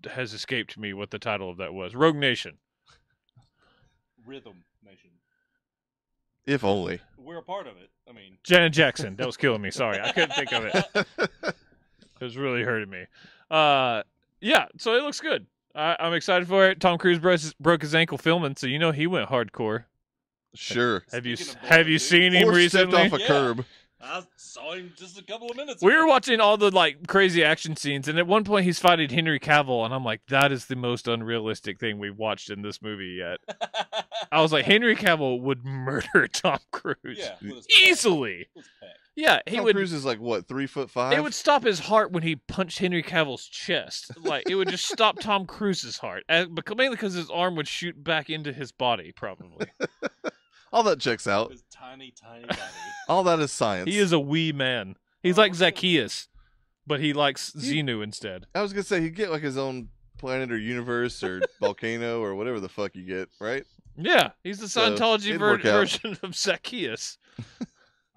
[SPEAKER 1] has escaped me what the title of that was. Rogue Nation.
[SPEAKER 3] Rhythm Nation.
[SPEAKER 2] If only.
[SPEAKER 3] We're a part of it. I mean,
[SPEAKER 1] Janet Jackson. That was killing me. Sorry, I couldn't think of it. It was really hurting me. Yeah, so it looks good. I'm excited for it. Tom Cruise broke his ankle filming, so you know he went hardcore.
[SPEAKER 2] Sure.
[SPEAKER 1] Have you
[SPEAKER 3] Speaking of
[SPEAKER 1] have you
[SPEAKER 3] boring
[SPEAKER 1] seen
[SPEAKER 3] dudes.
[SPEAKER 1] him
[SPEAKER 2] Or stepped
[SPEAKER 1] recently?
[SPEAKER 2] off a
[SPEAKER 3] Yeah.
[SPEAKER 2] curb.
[SPEAKER 3] I saw him just a couple of minutes
[SPEAKER 1] We
[SPEAKER 3] ago.
[SPEAKER 1] were watching all the like crazy action scenes, and at one point he's fighting Henry Cavill, and I'm like, that is the most unrealistic thing we've watched in this movie yet. I was like, Henry Cavill would murder Tom Cruise
[SPEAKER 3] Yeah, with his pack.
[SPEAKER 1] easily.
[SPEAKER 3] With his pack.
[SPEAKER 1] Yeah,
[SPEAKER 2] Tom Cruise is like what, 3'5"?
[SPEAKER 1] It would stop his heart when he punched Henry Cavill's chest. Like it would just stop Tom Cruise's heart, but mainly because his arm would shoot back into his body, probably.
[SPEAKER 2] All that checks out.
[SPEAKER 3] His tiny body.
[SPEAKER 2] All that is science.
[SPEAKER 1] He is a wee man. He's like Zacchaeus, but he likes Xenu instead.
[SPEAKER 2] I was gonna say he'd get like his own planet or universe or volcano or whatever the fuck you get, right?
[SPEAKER 1] Yeah, he's the Scientology version of Zacchaeus.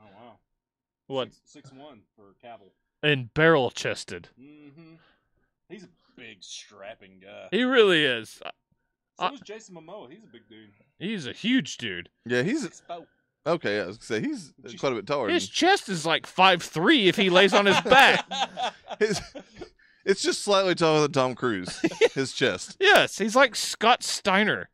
[SPEAKER 3] Oh wow!
[SPEAKER 1] What?
[SPEAKER 3] 6'1" for Cavill.
[SPEAKER 1] And barrel-chested.
[SPEAKER 3] Mm-hmm. He's a big strapping guy.
[SPEAKER 1] He really is.
[SPEAKER 3] So is Jason Momoa. He's a big dude.
[SPEAKER 1] He's a huge dude.
[SPEAKER 2] Yeah, he's
[SPEAKER 3] 6'4".
[SPEAKER 2] okay. I was gonna say he's quite a bit taller.
[SPEAKER 1] His chest is like 5'3" if he lays on his back.
[SPEAKER 2] It's just slightly taller than Tom Cruise. His chest.
[SPEAKER 1] Yes, he's like Scott Steiner.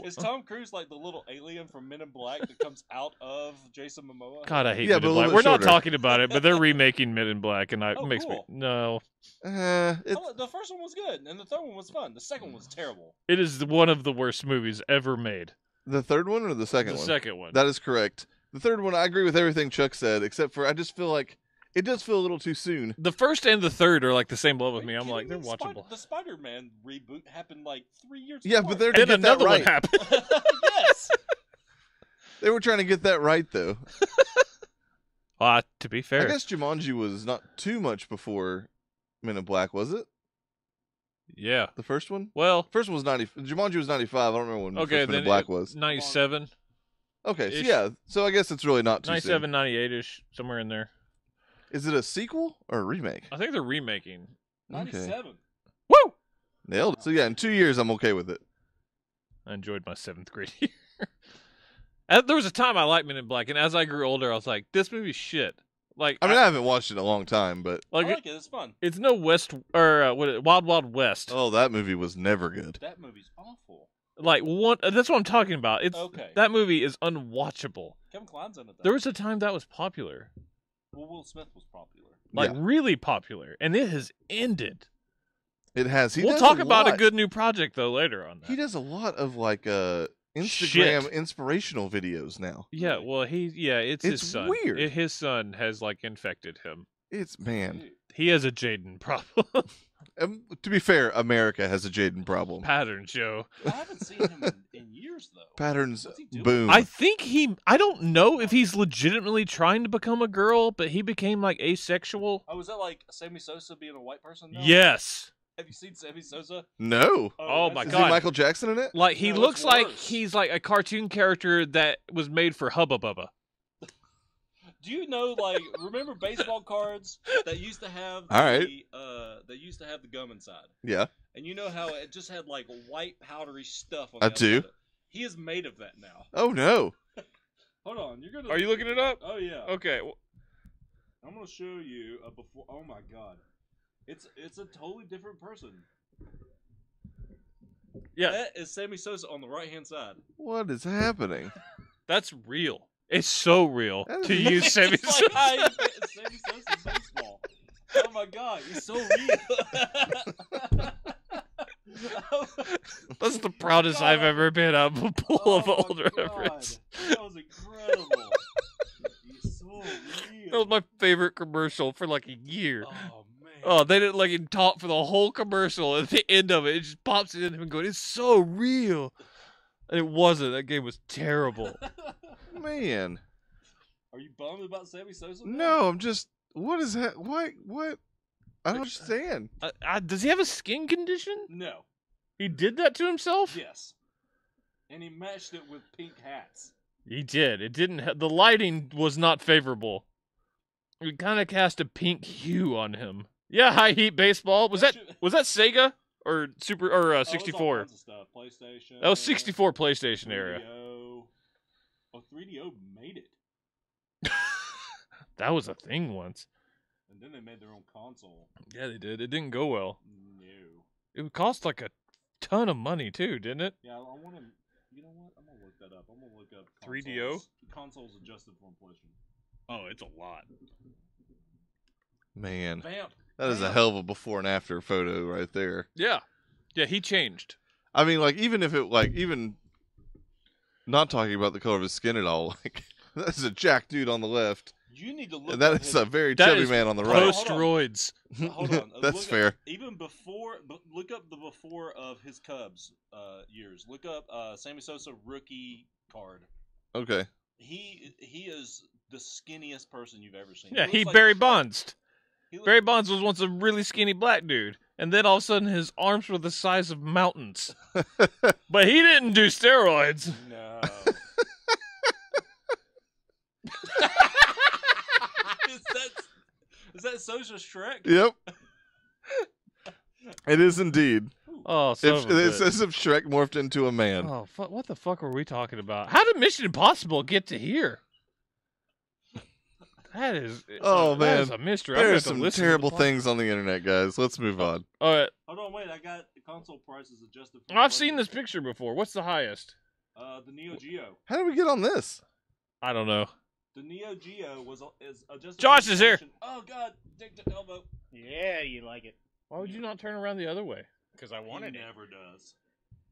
[SPEAKER 3] Is Tom Cruise like the little alien from Men in Black that comes out of Jason Momoa?
[SPEAKER 1] God, I hate
[SPEAKER 2] Yeah,
[SPEAKER 1] Men
[SPEAKER 2] but a
[SPEAKER 1] in
[SPEAKER 2] little
[SPEAKER 1] Black.
[SPEAKER 2] bit
[SPEAKER 1] We're not
[SPEAKER 2] shorter.
[SPEAKER 1] talking about it, but they're remaking Men in Black, and it makes
[SPEAKER 3] cool.
[SPEAKER 1] me no.
[SPEAKER 3] The first one was good, and the third one was fun. The second one was terrible.
[SPEAKER 1] It is one of the worst movies ever made.
[SPEAKER 2] The third one or the second
[SPEAKER 1] The
[SPEAKER 2] one?
[SPEAKER 1] second one.
[SPEAKER 2] That is correct. The third one, I agree with everything Chuck said, except for I just feel like it does feel a little too soon.
[SPEAKER 1] The first and the third are like the same level with
[SPEAKER 3] Are
[SPEAKER 1] me.
[SPEAKER 3] you
[SPEAKER 1] I'm like, they're
[SPEAKER 3] kidding me?
[SPEAKER 1] watchable.
[SPEAKER 3] The Spider-Man reboot happened like 3 years.
[SPEAKER 2] Yeah,
[SPEAKER 3] apart.
[SPEAKER 2] but they're to
[SPEAKER 1] And
[SPEAKER 2] get that
[SPEAKER 1] another one
[SPEAKER 2] right.
[SPEAKER 1] happened.
[SPEAKER 3] Yes.
[SPEAKER 2] They were trying to get that right, though.
[SPEAKER 1] To be fair,
[SPEAKER 2] I guess Jumanji was not too much before Men in Black, was it?
[SPEAKER 1] yeah.
[SPEAKER 2] The first one?
[SPEAKER 1] Well,
[SPEAKER 2] First one was 90. Jumanji was 95. I don't remember when
[SPEAKER 1] okay,
[SPEAKER 2] first Men
[SPEAKER 1] then
[SPEAKER 2] in Black was.
[SPEAKER 1] 97,
[SPEAKER 2] Okay, so
[SPEAKER 1] ish.
[SPEAKER 2] yeah. So I guess it's really not too
[SPEAKER 1] 97,
[SPEAKER 2] soon.
[SPEAKER 1] 98-ish, somewhere in there.
[SPEAKER 2] Is it a sequel or a remake?
[SPEAKER 1] I think they're remaking.
[SPEAKER 3] 97.
[SPEAKER 1] Woo!
[SPEAKER 2] Nailed it. So yeah, in 2 years, I'm okay with it.
[SPEAKER 1] I enjoyed my 7th grade year. And there was a time I liked Men in Black, and as I grew older, I was like, this movie's shit. Like,
[SPEAKER 2] I mean, I haven't watched it in a long time, but
[SPEAKER 3] I like it. It's fun.
[SPEAKER 1] it's no Wild Wild West.
[SPEAKER 2] oh, that movie was never good.
[SPEAKER 3] That movie's awful.
[SPEAKER 1] Like one, that's what I'm talking about. It's
[SPEAKER 3] Okay.
[SPEAKER 1] That movie is unwatchable.
[SPEAKER 3] Kevin Kline's in it. Though.
[SPEAKER 1] There was a time that was popular,
[SPEAKER 3] Well, Will Smith was popular.
[SPEAKER 1] like
[SPEAKER 2] Yeah.
[SPEAKER 1] really popular, and it has ended.
[SPEAKER 2] It has.
[SPEAKER 1] We'll talk about a good new project though later on that.
[SPEAKER 2] He does a lot of like Instagram
[SPEAKER 1] Shit.
[SPEAKER 2] inspirational videos now.
[SPEAKER 1] Yeah, well, it's his
[SPEAKER 2] It's
[SPEAKER 1] son.
[SPEAKER 2] weird.
[SPEAKER 1] His son has like infected him.
[SPEAKER 2] It's man.
[SPEAKER 3] Dude,
[SPEAKER 1] He has a Jaden problem.
[SPEAKER 2] To be fair, America has a Jaden problem.
[SPEAKER 1] Pattern, Joe.
[SPEAKER 3] I haven't seen him in years though.
[SPEAKER 2] Patterns.
[SPEAKER 3] What's he doing?
[SPEAKER 2] Boom.
[SPEAKER 1] I think I don't know if he's legitimately trying to become a girl, but he became like asexual.
[SPEAKER 3] Oh, is that like Sammy Sosa being a white person now?
[SPEAKER 1] Yes.
[SPEAKER 3] Have you seen Sammy Sosa?
[SPEAKER 2] No.
[SPEAKER 1] Oh,
[SPEAKER 3] that's-
[SPEAKER 1] my
[SPEAKER 2] Is
[SPEAKER 1] God.
[SPEAKER 2] he Michael Jackson in it?
[SPEAKER 1] Like he
[SPEAKER 3] No,
[SPEAKER 1] looks
[SPEAKER 3] it's
[SPEAKER 1] like
[SPEAKER 3] worse.
[SPEAKER 1] he's like a cartoon character that was made for Hubba Bubba.
[SPEAKER 3] Do you know, like, remember baseball cards that used to have
[SPEAKER 2] All right.
[SPEAKER 3] that used to have the gum inside?
[SPEAKER 2] Yeah.
[SPEAKER 3] And you know how it just had like white powdery stuff on
[SPEAKER 2] I
[SPEAKER 3] the outside
[SPEAKER 2] do.
[SPEAKER 3] of it? He is made of that now.
[SPEAKER 2] Oh no.
[SPEAKER 3] Hold on, you're gonna.
[SPEAKER 1] Are you looking it up?
[SPEAKER 3] Oh yeah.
[SPEAKER 1] Okay.
[SPEAKER 3] I'm gonna show you a before. Oh my god, it's a totally different person.
[SPEAKER 1] Yeah,
[SPEAKER 3] That is Sammy Sosa on the right hand side.
[SPEAKER 2] What is happening?
[SPEAKER 1] that's real. It's so real
[SPEAKER 2] That
[SPEAKER 1] to
[SPEAKER 2] is-
[SPEAKER 1] use Sammy
[SPEAKER 3] It's like how
[SPEAKER 1] Sosa.
[SPEAKER 3] you get Sammy Sosa baseball. Oh my god, he's so real.
[SPEAKER 1] That's the proudest
[SPEAKER 3] God.
[SPEAKER 1] I've ever been of a pool of
[SPEAKER 3] Oh my
[SPEAKER 1] old
[SPEAKER 3] God.
[SPEAKER 1] reference.
[SPEAKER 3] That was incredible. He's so real.
[SPEAKER 1] That was my favorite commercial for like a year.
[SPEAKER 3] Oh man.
[SPEAKER 1] Oh, they didn't let him talk for the whole commercial. At the end of it, it just pops in him going, "It's so real," and it wasn't. That game was terrible.
[SPEAKER 2] Man.
[SPEAKER 3] Are you bummed about Sammy Sosa? now?
[SPEAKER 2] No, I'm just. What is that? What? I don't understand.
[SPEAKER 1] Does he have a skin condition?
[SPEAKER 3] No.
[SPEAKER 1] He did that to himself.
[SPEAKER 3] Yes. And he matched it with pink hats.
[SPEAKER 1] He did. It didn't. The lighting was not favorable. It kind of cast a pink hue on him. Yeah, high heat baseball. Was that Sega or Super or
[SPEAKER 3] Oh, it was all
[SPEAKER 1] 64?
[SPEAKER 3] kinds of stuff. PlayStation.
[SPEAKER 1] That was 64 PlayStation era.
[SPEAKER 3] 3DO. Oh, 3DO made it.
[SPEAKER 1] That was a thing once.
[SPEAKER 3] And then they made their own console.
[SPEAKER 1] Yeah, they did. It didn't go well.
[SPEAKER 3] No.
[SPEAKER 1] It would cost like a ton of money too, didn't it?
[SPEAKER 3] Yeah, I want to. You know what? I'm gonna look that up. I'm gonna look up
[SPEAKER 1] 3DO?
[SPEAKER 3] Consoles adjusted for inflation.
[SPEAKER 1] Oh, it's a lot.
[SPEAKER 2] Man.
[SPEAKER 3] Vamp.
[SPEAKER 2] That is a hell of a before and after photo right there.
[SPEAKER 1] Yeah. Yeah, he changed.
[SPEAKER 2] I mean, like, even if it, like, even not talking about the color of his skin at all, like, that's a jack dude on the left.
[SPEAKER 3] You need to look.
[SPEAKER 2] That
[SPEAKER 3] up
[SPEAKER 2] is
[SPEAKER 3] his,
[SPEAKER 2] a very
[SPEAKER 1] That
[SPEAKER 2] chubby
[SPEAKER 1] is
[SPEAKER 2] man on the right.
[SPEAKER 3] Post-
[SPEAKER 1] Posteroids.
[SPEAKER 3] Hold on.
[SPEAKER 2] That's
[SPEAKER 3] Look
[SPEAKER 2] fair.
[SPEAKER 3] Up, even before, look up the before of his Cubs years. Look up Sammy Sosa rookie card.
[SPEAKER 2] Okay.
[SPEAKER 3] He is the skinniest person you've ever seen.
[SPEAKER 1] Yeah,
[SPEAKER 3] looks
[SPEAKER 1] he
[SPEAKER 3] like
[SPEAKER 1] Barry
[SPEAKER 3] Chuck.
[SPEAKER 1] Bonds.
[SPEAKER 3] He look-
[SPEAKER 1] Barry Bonds was once a really skinny black dude, and then all of a sudden his arms were the size of mountains. But he didn't do steroids.
[SPEAKER 3] No. is that Sosa Shrek?
[SPEAKER 2] Yep. It is indeed.
[SPEAKER 1] Oh, son of a
[SPEAKER 2] It
[SPEAKER 1] bitch.
[SPEAKER 2] says if Shrek morphed into a man.
[SPEAKER 1] Oh, what the fuck were we talking about? How did Mission Impossible get to here? That is,
[SPEAKER 2] Oh,
[SPEAKER 1] that
[SPEAKER 2] man.
[SPEAKER 1] is a mystery. I'm gonna
[SPEAKER 2] There's
[SPEAKER 1] have to
[SPEAKER 2] some
[SPEAKER 1] listen to
[SPEAKER 2] terrible
[SPEAKER 1] the
[SPEAKER 2] things on the internet, guys. Let's move on.
[SPEAKER 1] All right,
[SPEAKER 3] Hold on, wait. I got the console prices adjusted. For
[SPEAKER 1] I've seen this picture before. What's the highest?
[SPEAKER 3] The Neo Geo.
[SPEAKER 2] How did we get on this?
[SPEAKER 1] I don't know.
[SPEAKER 3] The Neo Geo is adjusted.
[SPEAKER 1] Josh
[SPEAKER 3] for
[SPEAKER 1] is here.
[SPEAKER 3] inflation. Oh God, dick to elbow.
[SPEAKER 4] Yeah, you like it.
[SPEAKER 1] Why would you not turn around the other way?
[SPEAKER 4] Because I wanted
[SPEAKER 3] he
[SPEAKER 4] it.
[SPEAKER 3] never does,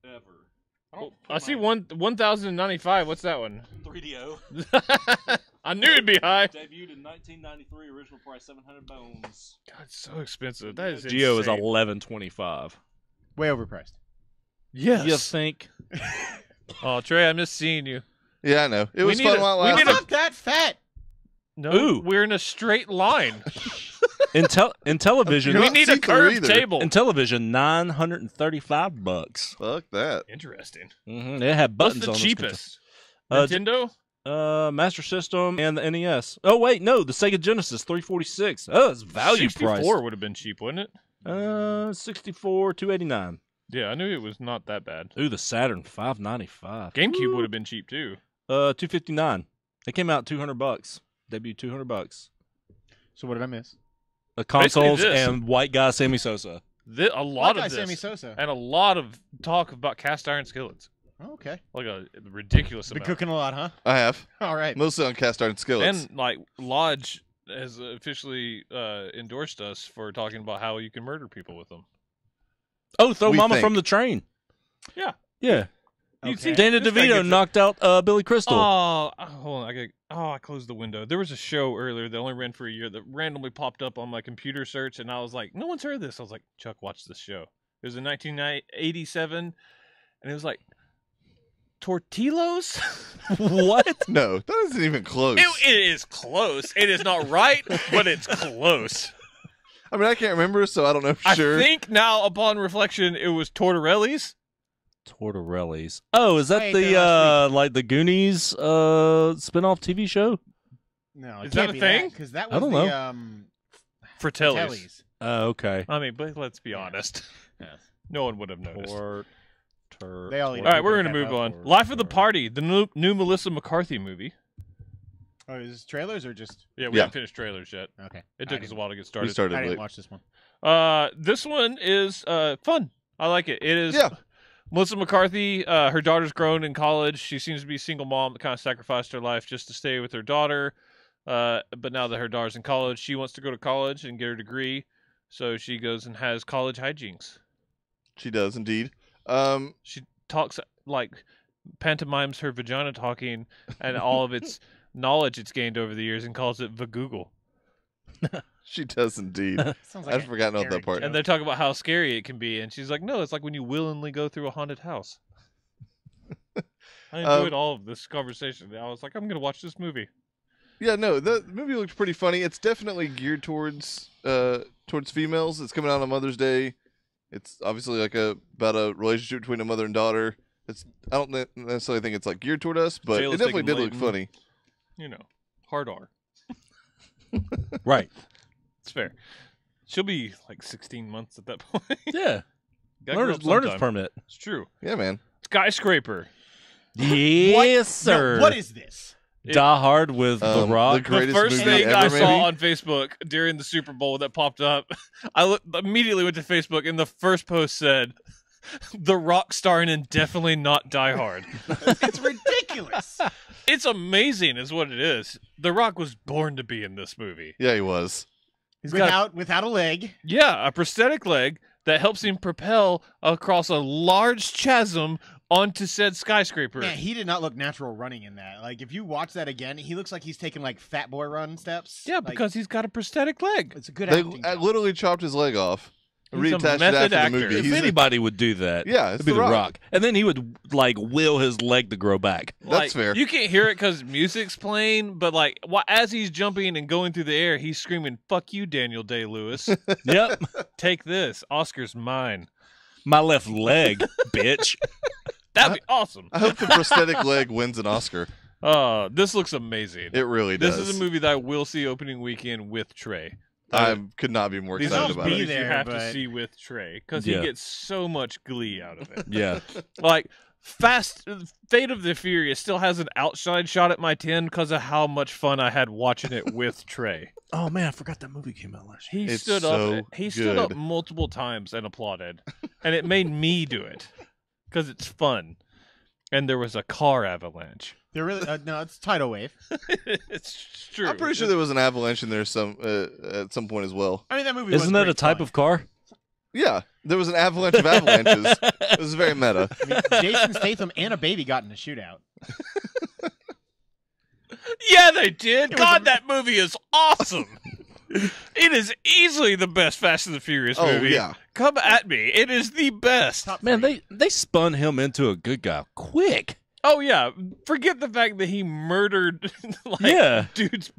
[SPEAKER 3] ever.
[SPEAKER 4] don't
[SPEAKER 1] I
[SPEAKER 4] put
[SPEAKER 1] see
[SPEAKER 4] my-
[SPEAKER 1] 1,095. What's that one?
[SPEAKER 3] 3DO.
[SPEAKER 1] I knew it'd be high.
[SPEAKER 3] Debuted in 1993. Original price 700 bones.
[SPEAKER 1] God, it's so expensive. That is
[SPEAKER 5] Geo is
[SPEAKER 1] insane.
[SPEAKER 5] $11.25.
[SPEAKER 4] Way overpriced.
[SPEAKER 1] Yes.
[SPEAKER 5] You think?
[SPEAKER 1] Oh, Trey, I miss seeing you.
[SPEAKER 2] Yeah, I know. It
[SPEAKER 1] We
[SPEAKER 2] was
[SPEAKER 1] need
[SPEAKER 2] fun
[SPEAKER 1] a-
[SPEAKER 2] while it
[SPEAKER 1] we
[SPEAKER 2] lasted.
[SPEAKER 1] need a-
[SPEAKER 4] Not that fat.
[SPEAKER 1] No,
[SPEAKER 5] Ooh.
[SPEAKER 1] we're in a straight line.
[SPEAKER 5] In television,
[SPEAKER 2] You're
[SPEAKER 1] we
[SPEAKER 2] not
[SPEAKER 1] need a
[SPEAKER 2] see-through
[SPEAKER 1] curved
[SPEAKER 2] either.
[SPEAKER 1] table.
[SPEAKER 5] in television, $935.
[SPEAKER 2] Fuck that.
[SPEAKER 1] Interesting.
[SPEAKER 5] Mm-hmm. It had
[SPEAKER 1] What's
[SPEAKER 5] buttons
[SPEAKER 1] the
[SPEAKER 5] on
[SPEAKER 1] cheapest?
[SPEAKER 5] Uh,
[SPEAKER 1] Nintendo?
[SPEAKER 5] Master System and the NES. Oh wait, no, the Sega Genesis, $346. Oh, it's value
[SPEAKER 1] 64
[SPEAKER 5] price.
[SPEAKER 1] would have been cheap, wouldn't it?
[SPEAKER 5] 64, $289.
[SPEAKER 1] Yeah, I knew it was not that bad.
[SPEAKER 5] Ooh, the Saturn, $595.
[SPEAKER 1] GameCube would have been cheap too.
[SPEAKER 5] $259. It came out $200. Debut $200.
[SPEAKER 4] So what did I miss?
[SPEAKER 5] Consoles
[SPEAKER 1] this.
[SPEAKER 5] and white guy Sammy Sosa.
[SPEAKER 1] A lot
[SPEAKER 4] Like
[SPEAKER 1] of this,
[SPEAKER 4] Sammy Sosa.
[SPEAKER 1] and a lot of talk about cast iron skillets.
[SPEAKER 4] Oh, okay.
[SPEAKER 1] Like a ridiculous
[SPEAKER 4] Been
[SPEAKER 1] amount.
[SPEAKER 4] cooking a lot, huh?
[SPEAKER 2] I have.
[SPEAKER 4] All right.
[SPEAKER 2] Mostly on cast iron skillets.
[SPEAKER 1] And like Lodge has officially endorsed us for talking about how you can murder people with them.
[SPEAKER 5] Oh, throw
[SPEAKER 2] We
[SPEAKER 5] Mama
[SPEAKER 2] think.
[SPEAKER 5] from the train.
[SPEAKER 1] Yeah.
[SPEAKER 5] Yeah.
[SPEAKER 1] You'd see
[SPEAKER 5] Danny
[SPEAKER 1] this guy
[SPEAKER 5] DeVito
[SPEAKER 1] gets
[SPEAKER 5] knocked out Billy Crystal.
[SPEAKER 1] Oh, hold on. I closed the window. There was a show earlier that only ran for a year that randomly popped up on my computer search, and I was like, no one's heard of this. I was like, Chuck, watch this show. It was in 1987, and it was like, Tortillos?
[SPEAKER 5] What?
[SPEAKER 2] No, that isn't even close.
[SPEAKER 1] It is close. It is not right, but it's close.
[SPEAKER 2] I mean, I can't remember, so I don't know for sure.
[SPEAKER 1] I think now, upon reflection, it was Tortorelli's.
[SPEAKER 5] Tortorelli's. Oh, is that
[SPEAKER 4] I ate
[SPEAKER 5] the
[SPEAKER 4] there last
[SPEAKER 5] like the Goonies spin-off TV show?
[SPEAKER 4] No,
[SPEAKER 1] Is
[SPEAKER 4] it
[SPEAKER 1] that
[SPEAKER 4] can't
[SPEAKER 1] a
[SPEAKER 4] be
[SPEAKER 1] thing?
[SPEAKER 4] Because that
[SPEAKER 5] I
[SPEAKER 4] was
[SPEAKER 5] don't
[SPEAKER 4] the
[SPEAKER 1] Fratelli's.
[SPEAKER 4] Tillies.
[SPEAKER 5] Oh, okay.
[SPEAKER 1] I mean, but let's be honest.
[SPEAKER 4] Yes.
[SPEAKER 1] No one would have noticed.
[SPEAKER 4] They all eat
[SPEAKER 1] All right, we're
[SPEAKER 4] Tor-
[SPEAKER 1] going to move
[SPEAKER 4] Tor-
[SPEAKER 1] on.
[SPEAKER 4] Tor-
[SPEAKER 1] Life of the
[SPEAKER 5] Tor-
[SPEAKER 1] Party, the new Melissa McCarthy movie.
[SPEAKER 4] Oh, is this trailers or just?
[SPEAKER 1] Yeah, we
[SPEAKER 2] Yeah.
[SPEAKER 1] haven't finished trailers yet.
[SPEAKER 4] Okay.
[SPEAKER 1] It took us a while to get
[SPEAKER 2] We
[SPEAKER 1] started.
[SPEAKER 2] started
[SPEAKER 4] I didn't
[SPEAKER 2] late.
[SPEAKER 4] watch this one.
[SPEAKER 1] This one is fun. I like it. It is
[SPEAKER 2] Yeah.
[SPEAKER 1] Melissa McCarthy. Her daughter's grown in college. She seems to be a single mom that kind of sacrificed her life just to stay with her daughter. But now that her daughter's in college, she wants to go to college and get her degree. So she goes and has college hijinks.
[SPEAKER 2] She does indeed.
[SPEAKER 1] She talks like pantomimes her vagina talking and all of its knowledge it's gained over the years and calls it Vagoogle.
[SPEAKER 2] She does indeed.
[SPEAKER 4] Sounds
[SPEAKER 2] I'd
[SPEAKER 4] a
[SPEAKER 2] forgotten about that
[SPEAKER 4] Eric
[SPEAKER 2] part.
[SPEAKER 4] joke.
[SPEAKER 1] And they talk about how scary it can be. And she's like, no, it's like when you willingly go through a haunted house. I enjoyed all of this conversation. I was like, I'm going to watch this movie.
[SPEAKER 2] Yeah, no, the movie looked pretty funny. It's definitely geared towards females. It's coming out on Mother's Day. It's obviously like about a relationship between a mother and daughter. I don't necessarily think it's like geared toward us, but
[SPEAKER 1] Jail's
[SPEAKER 2] it definitely
[SPEAKER 1] taking
[SPEAKER 2] did look
[SPEAKER 1] Leighton.
[SPEAKER 2] funny.
[SPEAKER 1] You know, hard R.
[SPEAKER 5] Right.
[SPEAKER 1] It's fair. She'll be like 16 months at that point.
[SPEAKER 5] Yeah.
[SPEAKER 1] Gotta grow up
[SPEAKER 5] Learner's
[SPEAKER 1] sometime.
[SPEAKER 5] permit.
[SPEAKER 1] It's true.
[SPEAKER 2] Yeah, man.
[SPEAKER 1] Skyscraper.
[SPEAKER 5] Yes, sir.
[SPEAKER 4] No, what is this?
[SPEAKER 5] Die Hard with The Rock?
[SPEAKER 2] The greatest
[SPEAKER 1] The first
[SPEAKER 2] movie
[SPEAKER 1] thing
[SPEAKER 2] ever,
[SPEAKER 1] I
[SPEAKER 2] maybe?
[SPEAKER 1] saw on Facebook during the Super Bowl that popped up, I immediately went to Facebook, and the first post said, "The Rock starring in Definitely Not Die Hard."
[SPEAKER 4] It's ridiculous.
[SPEAKER 1] It's amazing, is what it is. The Rock was born to be in this movie.
[SPEAKER 2] Yeah, he was.
[SPEAKER 1] He's got
[SPEAKER 4] without a leg.
[SPEAKER 1] a prosthetic leg that helps him propel across a large chasm onto said skyscraper.
[SPEAKER 4] Man, he did not look natural running in that. Like, if you watch that again, he looks like he's taking like fat boy run steps.
[SPEAKER 1] Yeah,
[SPEAKER 4] Like,
[SPEAKER 1] because he's got a prosthetic leg.
[SPEAKER 4] it's a good
[SPEAKER 2] They
[SPEAKER 4] acting job.
[SPEAKER 2] literally chopped his leg off, and
[SPEAKER 1] He's a
[SPEAKER 2] reattached it
[SPEAKER 1] method
[SPEAKER 2] after
[SPEAKER 1] actor.
[SPEAKER 2] the movie.
[SPEAKER 5] If
[SPEAKER 2] He's
[SPEAKER 5] anybody would do that,
[SPEAKER 2] Yeah, it's
[SPEAKER 5] it'd be
[SPEAKER 2] The
[SPEAKER 5] The
[SPEAKER 2] Rock.
[SPEAKER 5] Rock. And then he would like will his leg to grow back.
[SPEAKER 2] That's fair.
[SPEAKER 1] You can't hear it because music's playing, but like as he's jumping and going through the air, he's screaming, "Fuck you, Daniel Day-Lewis!
[SPEAKER 5] Yep.
[SPEAKER 1] Take this, Oscar's mine."
[SPEAKER 5] My left leg, bitch.
[SPEAKER 1] That'd be awesome.
[SPEAKER 2] I hope the prosthetic leg wins an Oscar.
[SPEAKER 1] This looks amazing.
[SPEAKER 2] It really
[SPEAKER 1] This
[SPEAKER 2] does.
[SPEAKER 1] is a movie that I will see opening weekend with Trey.
[SPEAKER 2] I could not be more
[SPEAKER 1] These
[SPEAKER 2] excited
[SPEAKER 1] are
[SPEAKER 2] about
[SPEAKER 4] be
[SPEAKER 2] it.
[SPEAKER 1] movies
[SPEAKER 4] there,
[SPEAKER 1] you have to
[SPEAKER 4] but-
[SPEAKER 1] see with Trey because
[SPEAKER 5] Yeah.
[SPEAKER 1] he gets so much glee out of it.
[SPEAKER 5] Yeah.
[SPEAKER 1] Like Fate of the Furious still has an outside shot at my 10 because of how much fun I had watching it with Trey.
[SPEAKER 5] Oh man, I forgot that movie came out last year.
[SPEAKER 1] He
[SPEAKER 2] It's
[SPEAKER 1] stood
[SPEAKER 2] so
[SPEAKER 1] up. He stood up
[SPEAKER 2] good.
[SPEAKER 1] multiple times and applauded, and it made me do it because it's fun. And there was a car avalanche.
[SPEAKER 4] They're really no, it's tidal wave.
[SPEAKER 1] It's true.
[SPEAKER 2] I'm pretty sure there was an avalanche in there at some point as well.
[SPEAKER 4] I mean, that movie. was
[SPEAKER 5] Isn't that a
[SPEAKER 4] great
[SPEAKER 5] type
[SPEAKER 4] fun.
[SPEAKER 5] of car?
[SPEAKER 2] Yeah, there was an avalanche of avalanches. It was very meta.
[SPEAKER 4] I mean, Jason Statham and a baby got in a shootout.
[SPEAKER 1] Yeah, they did.
[SPEAKER 4] was
[SPEAKER 1] God,
[SPEAKER 4] a-
[SPEAKER 1] that movie is awesome. It is easily the best Fast and the Furious
[SPEAKER 2] Oh
[SPEAKER 1] movie.
[SPEAKER 2] yeah,
[SPEAKER 1] Come at me. It is the best.
[SPEAKER 4] Top
[SPEAKER 5] Man,
[SPEAKER 4] three.
[SPEAKER 5] they spun him into a good guy quick.
[SPEAKER 1] Oh yeah, forget the fact that he murdered like
[SPEAKER 5] Yeah.
[SPEAKER 1] dude's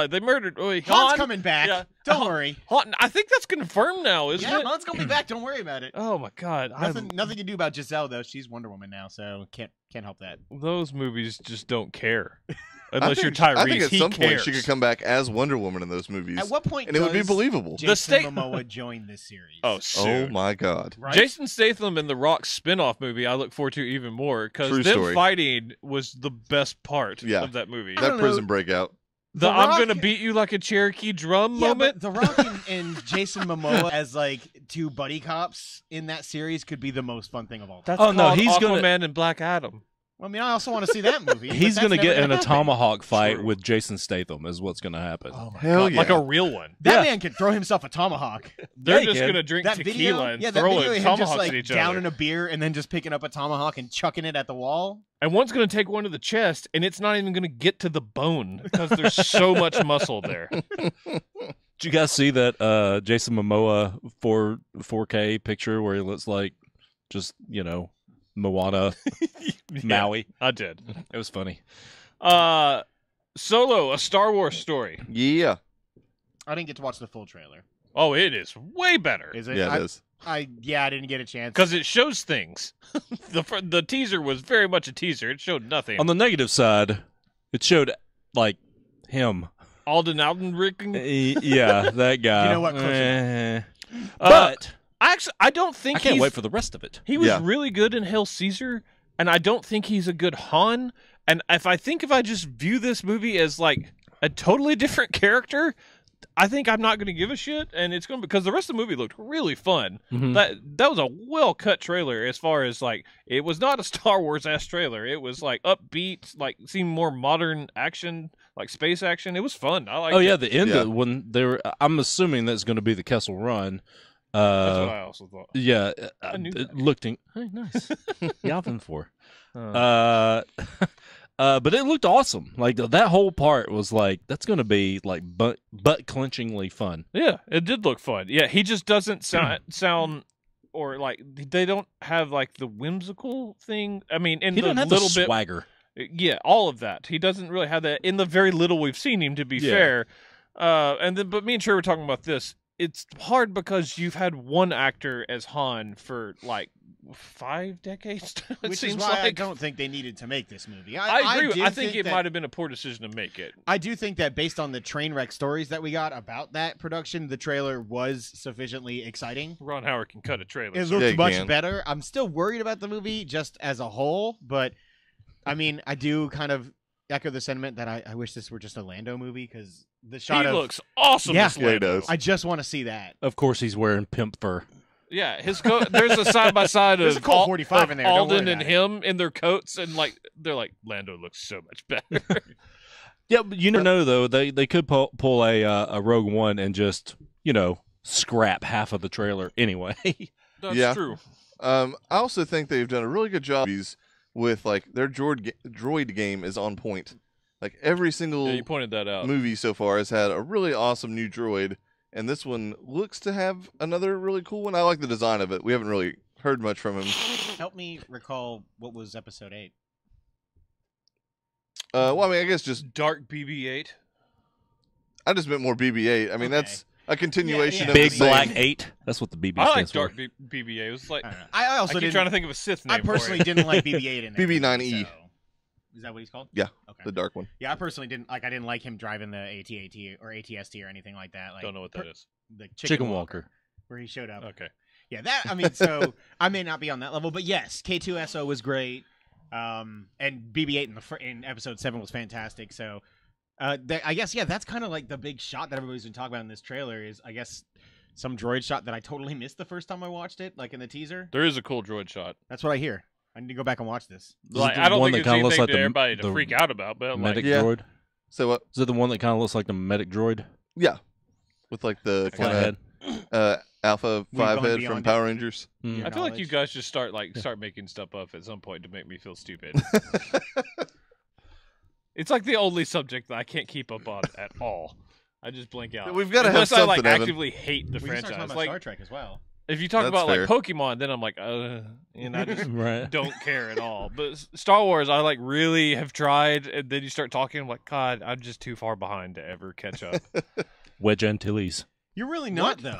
[SPEAKER 1] they murdered
[SPEAKER 4] Han's
[SPEAKER 1] Han.
[SPEAKER 4] coming back.
[SPEAKER 1] Yeah.
[SPEAKER 4] Don't worry.
[SPEAKER 1] Han, I think that's confirmed now, isn't
[SPEAKER 4] Yeah,
[SPEAKER 1] it?
[SPEAKER 4] Han's gonna be back. Don't worry about it.
[SPEAKER 1] Oh my god.
[SPEAKER 4] Nothing to do about Giselle though. She's Wonder Woman now, so can't help that.
[SPEAKER 1] Those movies just don't care.
[SPEAKER 2] I
[SPEAKER 1] Unless
[SPEAKER 2] think,
[SPEAKER 1] you're Tyrese,
[SPEAKER 2] I think at
[SPEAKER 1] he
[SPEAKER 2] some
[SPEAKER 1] cares.
[SPEAKER 2] point she could come back as Wonder Woman in those movies,
[SPEAKER 4] At what point
[SPEAKER 2] and it would be
[SPEAKER 4] does
[SPEAKER 2] believable.
[SPEAKER 4] Jason
[SPEAKER 1] The state-
[SPEAKER 4] Momoa join this series?
[SPEAKER 1] Oh,
[SPEAKER 2] Oh
[SPEAKER 1] soon.
[SPEAKER 2] my god!
[SPEAKER 4] right?
[SPEAKER 1] Jason Statham in the Rock spin-off movie I look forward to even more because
[SPEAKER 2] True
[SPEAKER 1] them
[SPEAKER 2] story.
[SPEAKER 1] fighting was the best part
[SPEAKER 2] Yeah.
[SPEAKER 1] of that movie.
[SPEAKER 4] I
[SPEAKER 2] That
[SPEAKER 4] don't know.
[SPEAKER 2] prison breakout.
[SPEAKER 1] The
[SPEAKER 4] The
[SPEAKER 1] I'm
[SPEAKER 4] Rock-
[SPEAKER 1] gonna beat you like a Cherokee drum
[SPEAKER 4] Yeah,
[SPEAKER 1] moment.
[SPEAKER 4] but The Rock and Jason Momoa as like two buddy cops in that series could be the most fun thing of all time.
[SPEAKER 1] That's
[SPEAKER 5] Oh, no,
[SPEAKER 1] called
[SPEAKER 5] he's
[SPEAKER 1] Aquaman
[SPEAKER 5] gonna-
[SPEAKER 1] and Black Adam.
[SPEAKER 4] I mean, I also want to see that movie. but
[SPEAKER 5] He's
[SPEAKER 4] that's
[SPEAKER 5] gonna
[SPEAKER 4] never
[SPEAKER 5] get in a
[SPEAKER 4] happen.
[SPEAKER 5] tomahawk fight
[SPEAKER 1] True.
[SPEAKER 5] with Jason Statham. Is what's gonna happen.
[SPEAKER 4] Oh my
[SPEAKER 2] Hell
[SPEAKER 4] god!
[SPEAKER 2] yeah!
[SPEAKER 1] Like a real one.
[SPEAKER 4] That
[SPEAKER 5] Yeah.
[SPEAKER 4] man can throw himself a tomahawk.
[SPEAKER 1] They're
[SPEAKER 5] Yeah, he
[SPEAKER 1] just
[SPEAKER 5] can.
[SPEAKER 1] gonna drink
[SPEAKER 4] That
[SPEAKER 1] tequila
[SPEAKER 4] video,
[SPEAKER 1] and
[SPEAKER 4] yeah, that
[SPEAKER 1] throw
[SPEAKER 4] video
[SPEAKER 1] it
[SPEAKER 4] of him just
[SPEAKER 1] tomahawks
[SPEAKER 4] like
[SPEAKER 1] at each
[SPEAKER 4] down
[SPEAKER 1] other.
[SPEAKER 4] in a beer and then just picking up a tomahawk and chucking it at the wall.
[SPEAKER 1] And one's gonna take one to the chest, and it's not even gonna get to the bone because there's so much muscle there.
[SPEAKER 5] Did you guys see that Jason Momoa 4K picture where he looks like just Moana
[SPEAKER 1] Yeah,
[SPEAKER 5] Maui?
[SPEAKER 1] I did.
[SPEAKER 5] It was funny.
[SPEAKER 1] Solo, a Star Wars story.
[SPEAKER 2] Yeah,
[SPEAKER 4] I didn't get to watch the full trailer.
[SPEAKER 1] Oh, it is way better
[SPEAKER 4] Is it?
[SPEAKER 2] yeah, it is.
[SPEAKER 4] I didn't get a chance.
[SPEAKER 1] because it shows things. The teaser was very much a teaser. It showed nothing.
[SPEAKER 5] On the negative side, it showed like him.
[SPEAKER 1] Alden Aldenrick.
[SPEAKER 5] Yeah, that guy.
[SPEAKER 4] You know what, close
[SPEAKER 5] Eh.
[SPEAKER 1] Uh,
[SPEAKER 5] But
[SPEAKER 1] I don't think
[SPEAKER 5] I can't
[SPEAKER 1] he's-
[SPEAKER 5] wait for the rest of it.
[SPEAKER 1] He was
[SPEAKER 2] Yeah.
[SPEAKER 1] really good in Hail Caesar, and I don't think he's a good Han. And if I just view this movie as like a totally different character, I think I'm not going to give a shit. And it's going to because the rest of the movie looked really fun.
[SPEAKER 5] Mhm.
[SPEAKER 1] That was a well cut trailer as far as like it was not a Star Wars ass trailer. It was like upbeat, like seemed more modern action, like space action. It was fun. I like.
[SPEAKER 5] Oh yeah, the end
[SPEAKER 2] Yeah.
[SPEAKER 5] of when they were. I'm assuming that's going to be the Kessel Run.
[SPEAKER 1] That's what I also thought.
[SPEAKER 5] Yeah,
[SPEAKER 1] I knew
[SPEAKER 5] it
[SPEAKER 1] that.
[SPEAKER 5] looked. Hey, nice. Yavin for.
[SPEAKER 1] Uh,
[SPEAKER 5] But it looked awesome. Like that whole part was like that's going to be like butt clenchingly fun.
[SPEAKER 1] Yeah, it did look fun. Yeah, he just doesn't sound or like they don't have like the whimsical thing. I mean, in
[SPEAKER 5] He
[SPEAKER 1] the
[SPEAKER 5] didn't have
[SPEAKER 1] little
[SPEAKER 5] the
[SPEAKER 1] bit,
[SPEAKER 5] swagger.
[SPEAKER 1] yeah, all of that. He doesn't really have that in the very little we've seen him. To be
[SPEAKER 5] Yeah.
[SPEAKER 1] fair, but me and Trey were talking about this. It's hard because you've had one actor as Han for like 5 decades. It
[SPEAKER 4] which is
[SPEAKER 1] seems
[SPEAKER 4] why I
[SPEAKER 1] like.
[SPEAKER 4] don't think they needed to make this movie.
[SPEAKER 1] I agree.
[SPEAKER 4] do
[SPEAKER 1] I think it
[SPEAKER 4] that-
[SPEAKER 1] might have been a poor decision to make it.
[SPEAKER 4] I do think that based on the train wreck stories that we got about that production, the trailer was sufficiently exciting.
[SPEAKER 1] Ron Howard can cut a trailer.
[SPEAKER 4] It
[SPEAKER 1] so-
[SPEAKER 2] Yeah,
[SPEAKER 4] looked
[SPEAKER 2] you
[SPEAKER 4] much
[SPEAKER 2] can.
[SPEAKER 4] better. I'm still worried about the movie just as a whole, but I mean, I do kind of echo the sentiment that I wish this were just a Lando movie because the shot
[SPEAKER 1] he
[SPEAKER 4] of
[SPEAKER 1] looks awesome.
[SPEAKER 4] Yeah.
[SPEAKER 1] as Lando.
[SPEAKER 2] Yeah, he
[SPEAKER 4] I just want to see that.
[SPEAKER 5] Of course, he's wearing pimp fur.
[SPEAKER 1] Yeah, his coat. There's a side by side
[SPEAKER 4] There's
[SPEAKER 1] of
[SPEAKER 4] a Colt
[SPEAKER 1] Al-
[SPEAKER 4] 45
[SPEAKER 1] of
[SPEAKER 4] in there, don't
[SPEAKER 1] Alden
[SPEAKER 4] worry
[SPEAKER 1] and
[SPEAKER 4] about
[SPEAKER 1] him in their coats, and like they're like Lando looks so much better.
[SPEAKER 5] Yeah, but you never know though. They could pull a Rogue One and just scrap half of the trailer anyway.
[SPEAKER 1] That's
[SPEAKER 2] Yeah.
[SPEAKER 1] true.
[SPEAKER 2] I also think they've done a really good job with like their droid game is on point. Like every single
[SPEAKER 1] Yeah, you pointed that out.
[SPEAKER 2] movie so far has had a really awesome new droid, and this one looks to have another really cool one. I like the design of it. We haven't really heard much from him.
[SPEAKER 4] Help me recall what was episode 8.
[SPEAKER 2] Well, I mean, I guess just
[SPEAKER 1] Dark BB-8.
[SPEAKER 2] I just meant more BB-8. I mean,
[SPEAKER 4] Okay.
[SPEAKER 2] that's a continuation
[SPEAKER 4] yeah.
[SPEAKER 2] of
[SPEAKER 5] Big
[SPEAKER 2] the same.
[SPEAKER 5] Black 8. That's what the BB
[SPEAKER 1] I like
[SPEAKER 5] stands
[SPEAKER 1] Dark
[SPEAKER 5] for.
[SPEAKER 1] BB-8. It was like
[SPEAKER 4] I don't know. I also
[SPEAKER 1] I keep
[SPEAKER 4] didn't.
[SPEAKER 1] trying to think of a Sith name.
[SPEAKER 4] I personally didn't like BB-8 in that
[SPEAKER 2] BB-9E.
[SPEAKER 4] movie, so- Is that what he's called?
[SPEAKER 2] Yeah,
[SPEAKER 4] Okay.
[SPEAKER 2] the dark one.
[SPEAKER 4] Yeah, I personally didn't like. I didn't like him driving the AT-AT or ATST or anything like that. Like,
[SPEAKER 1] Don't know what that is.
[SPEAKER 4] The
[SPEAKER 5] Chicken Walker.
[SPEAKER 4] where he showed up.
[SPEAKER 1] Okay.
[SPEAKER 4] Yeah, that. I mean, so I may not be on that level, but yes, K2SO was great. And BB-8 in episode 7 was fantastic. So, I guess that's kind of like the big shot that everybody's been talking about in this trailer. Is I guess some droid shot that I totally missed the first time I watched it, like in the teaser.
[SPEAKER 1] There is a cool droid shot.
[SPEAKER 4] That's what I hear. I need to go back and watch this.
[SPEAKER 1] Like,
[SPEAKER 5] the
[SPEAKER 1] I don't
[SPEAKER 5] one
[SPEAKER 1] think
[SPEAKER 5] that
[SPEAKER 1] it's
[SPEAKER 5] kinda looks
[SPEAKER 1] anything
[SPEAKER 5] like
[SPEAKER 1] to
[SPEAKER 5] the-
[SPEAKER 1] everybody to
[SPEAKER 5] the
[SPEAKER 1] freak out about, but like,
[SPEAKER 5] Medic
[SPEAKER 2] Yeah.
[SPEAKER 5] droid.
[SPEAKER 2] So what?
[SPEAKER 5] Is it the one that kind of looks like the medic droid?
[SPEAKER 2] Yeah, with like the
[SPEAKER 5] Flathead.
[SPEAKER 2] kind of Alpha
[SPEAKER 4] We've
[SPEAKER 2] 5
[SPEAKER 4] gone
[SPEAKER 2] head
[SPEAKER 4] beyond
[SPEAKER 2] from
[SPEAKER 4] it.
[SPEAKER 2] Power Rangers.
[SPEAKER 5] Mm.
[SPEAKER 1] I feel like you
[SPEAKER 4] knowledge.
[SPEAKER 1] guys should start making stuff up at some point to make me feel stupid. It's like the only subject that I can't keep up on at all. I just blink out.
[SPEAKER 2] We've gotta have
[SPEAKER 1] Unless I like
[SPEAKER 2] something, Evan.
[SPEAKER 1] actively hate the
[SPEAKER 4] We can start talking
[SPEAKER 1] franchise.
[SPEAKER 4] about
[SPEAKER 1] Like
[SPEAKER 4] Star Trek as well.
[SPEAKER 1] if you talk
[SPEAKER 2] That's
[SPEAKER 1] about
[SPEAKER 2] fair.
[SPEAKER 1] like Pokemon, then I'm like, and I just
[SPEAKER 5] Right.
[SPEAKER 1] don't care at all. But Star Wars, I like really have tried, and then you start talking, I'm like, God, I'm just too far behind to ever catch up.
[SPEAKER 5] Wedge and Tillies.
[SPEAKER 4] You're really not though.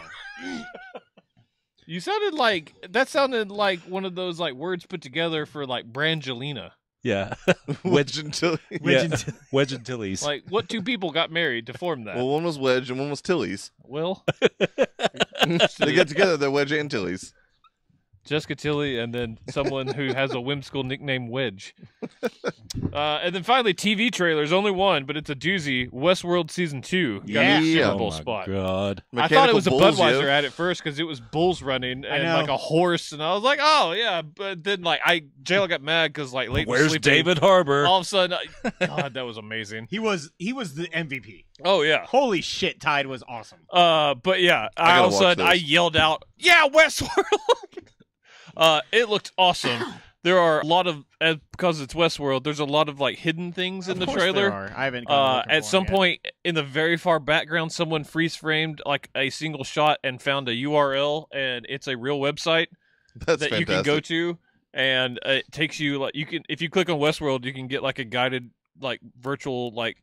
[SPEAKER 1] You sounded like one of those like words put together for like Brangelina.
[SPEAKER 5] Yeah.
[SPEAKER 2] Wedge until
[SPEAKER 5] Wedge and Tillies.
[SPEAKER 1] Like what two people got married to form that?
[SPEAKER 2] well, one was Wedge and one was Tillies.
[SPEAKER 1] Will,
[SPEAKER 2] They get together, they're Wedge and Tillies.
[SPEAKER 1] Jessica Tilly, and then someone who has a whimsical nickname, Wedge. And then finally, TV trailers. Only one, but it's a doozy. Westworld Season 2 got
[SPEAKER 4] Yeah.
[SPEAKER 1] a Super
[SPEAKER 2] Yeah.
[SPEAKER 5] oh
[SPEAKER 1] Bowl
[SPEAKER 5] my
[SPEAKER 1] spot.
[SPEAKER 5] God.
[SPEAKER 1] I thought it was a
[SPEAKER 2] Mechanical bulls,
[SPEAKER 1] Budweiser
[SPEAKER 2] yo.
[SPEAKER 1] at first because it was bulls running and
[SPEAKER 4] know.
[SPEAKER 1] like a horse, and I was like, oh yeah. But then like JL got mad because like late was
[SPEAKER 5] Where's
[SPEAKER 1] sleeping.
[SPEAKER 5] David Harbour?
[SPEAKER 1] All of a sudden, God, that was amazing.
[SPEAKER 4] He was the MVP.
[SPEAKER 1] Oh yeah.
[SPEAKER 4] Holy shit, Tide was awesome.
[SPEAKER 1] But yeah,
[SPEAKER 2] I gotta
[SPEAKER 1] all of a sudden
[SPEAKER 2] watch
[SPEAKER 1] I
[SPEAKER 2] this.
[SPEAKER 1] yelled out, "Yeah, Westworld!" It looked awesome. There are a lot of because it's Westworld. There's a lot of like hidden things in
[SPEAKER 4] Of
[SPEAKER 1] the
[SPEAKER 4] course
[SPEAKER 1] trailer.
[SPEAKER 4] there are. I haven't gone looking
[SPEAKER 1] At
[SPEAKER 4] for
[SPEAKER 1] some
[SPEAKER 4] them yet.
[SPEAKER 1] point in the very far background, someone freeze framed like a single shot and found a URL, and it's a real website
[SPEAKER 2] That's
[SPEAKER 1] that
[SPEAKER 2] fantastic.
[SPEAKER 1] you can go to, and it takes you like you can if you click on Westworld, you can get like a guided like virtual like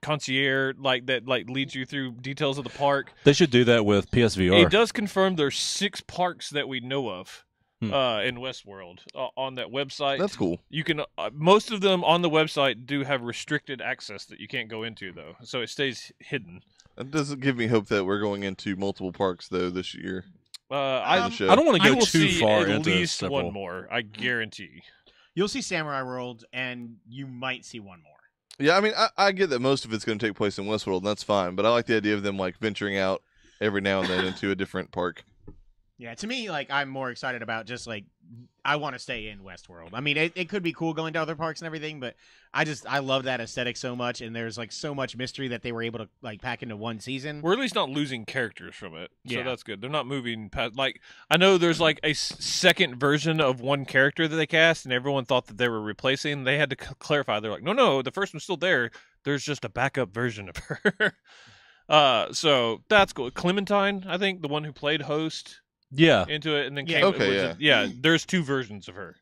[SPEAKER 1] concierge like that like leads you through details of the park.
[SPEAKER 5] They should do that with PSVR.
[SPEAKER 1] It does confirm there's 6 parks that we know of
[SPEAKER 5] Hmm.
[SPEAKER 1] in Westworld on that website.
[SPEAKER 2] That's cool.
[SPEAKER 1] You can most of them on the website do have restricted access that you can't go into though, so it stays hidden.
[SPEAKER 2] That doesn't give me hope that we're going into multiple parks though this year.
[SPEAKER 1] I
[SPEAKER 2] The show.
[SPEAKER 5] I don't want to
[SPEAKER 1] you
[SPEAKER 5] go
[SPEAKER 1] will
[SPEAKER 5] too
[SPEAKER 1] see
[SPEAKER 5] far
[SPEAKER 1] at
[SPEAKER 5] into
[SPEAKER 1] least
[SPEAKER 5] several.
[SPEAKER 1] one more. I guarantee.
[SPEAKER 4] You'll see Samurai World, and you might see one more.
[SPEAKER 2] Yeah, I mean, I get that most of it's going to take place in Westworld, and that's fine. But I like the idea of them like venturing out every now and then into a different park.
[SPEAKER 4] Yeah, to me, like I'm more excited about just like I want to stay in Westworld. I mean, it could be cool going to other parks and everything, but I love that aesthetic so much, and there's like so much mystery that they were able to like pack into one season.
[SPEAKER 1] We're at least not losing characters from it, so
[SPEAKER 4] Yeah.
[SPEAKER 1] that's good. They're not moving past. Like I know there's like a second version of one character that they cast, and everyone thought that they were replacing. They had to clarify. They're like, no, the first one's still there. There's just a backup version of her. So that's cool. Clementine, I think, the one who played Host
[SPEAKER 5] Yeah.
[SPEAKER 1] into it, and then
[SPEAKER 4] Yeah.
[SPEAKER 1] came.
[SPEAKER 2] Okay,
[SPEAKER 1] yeah. There's 2 versions of her.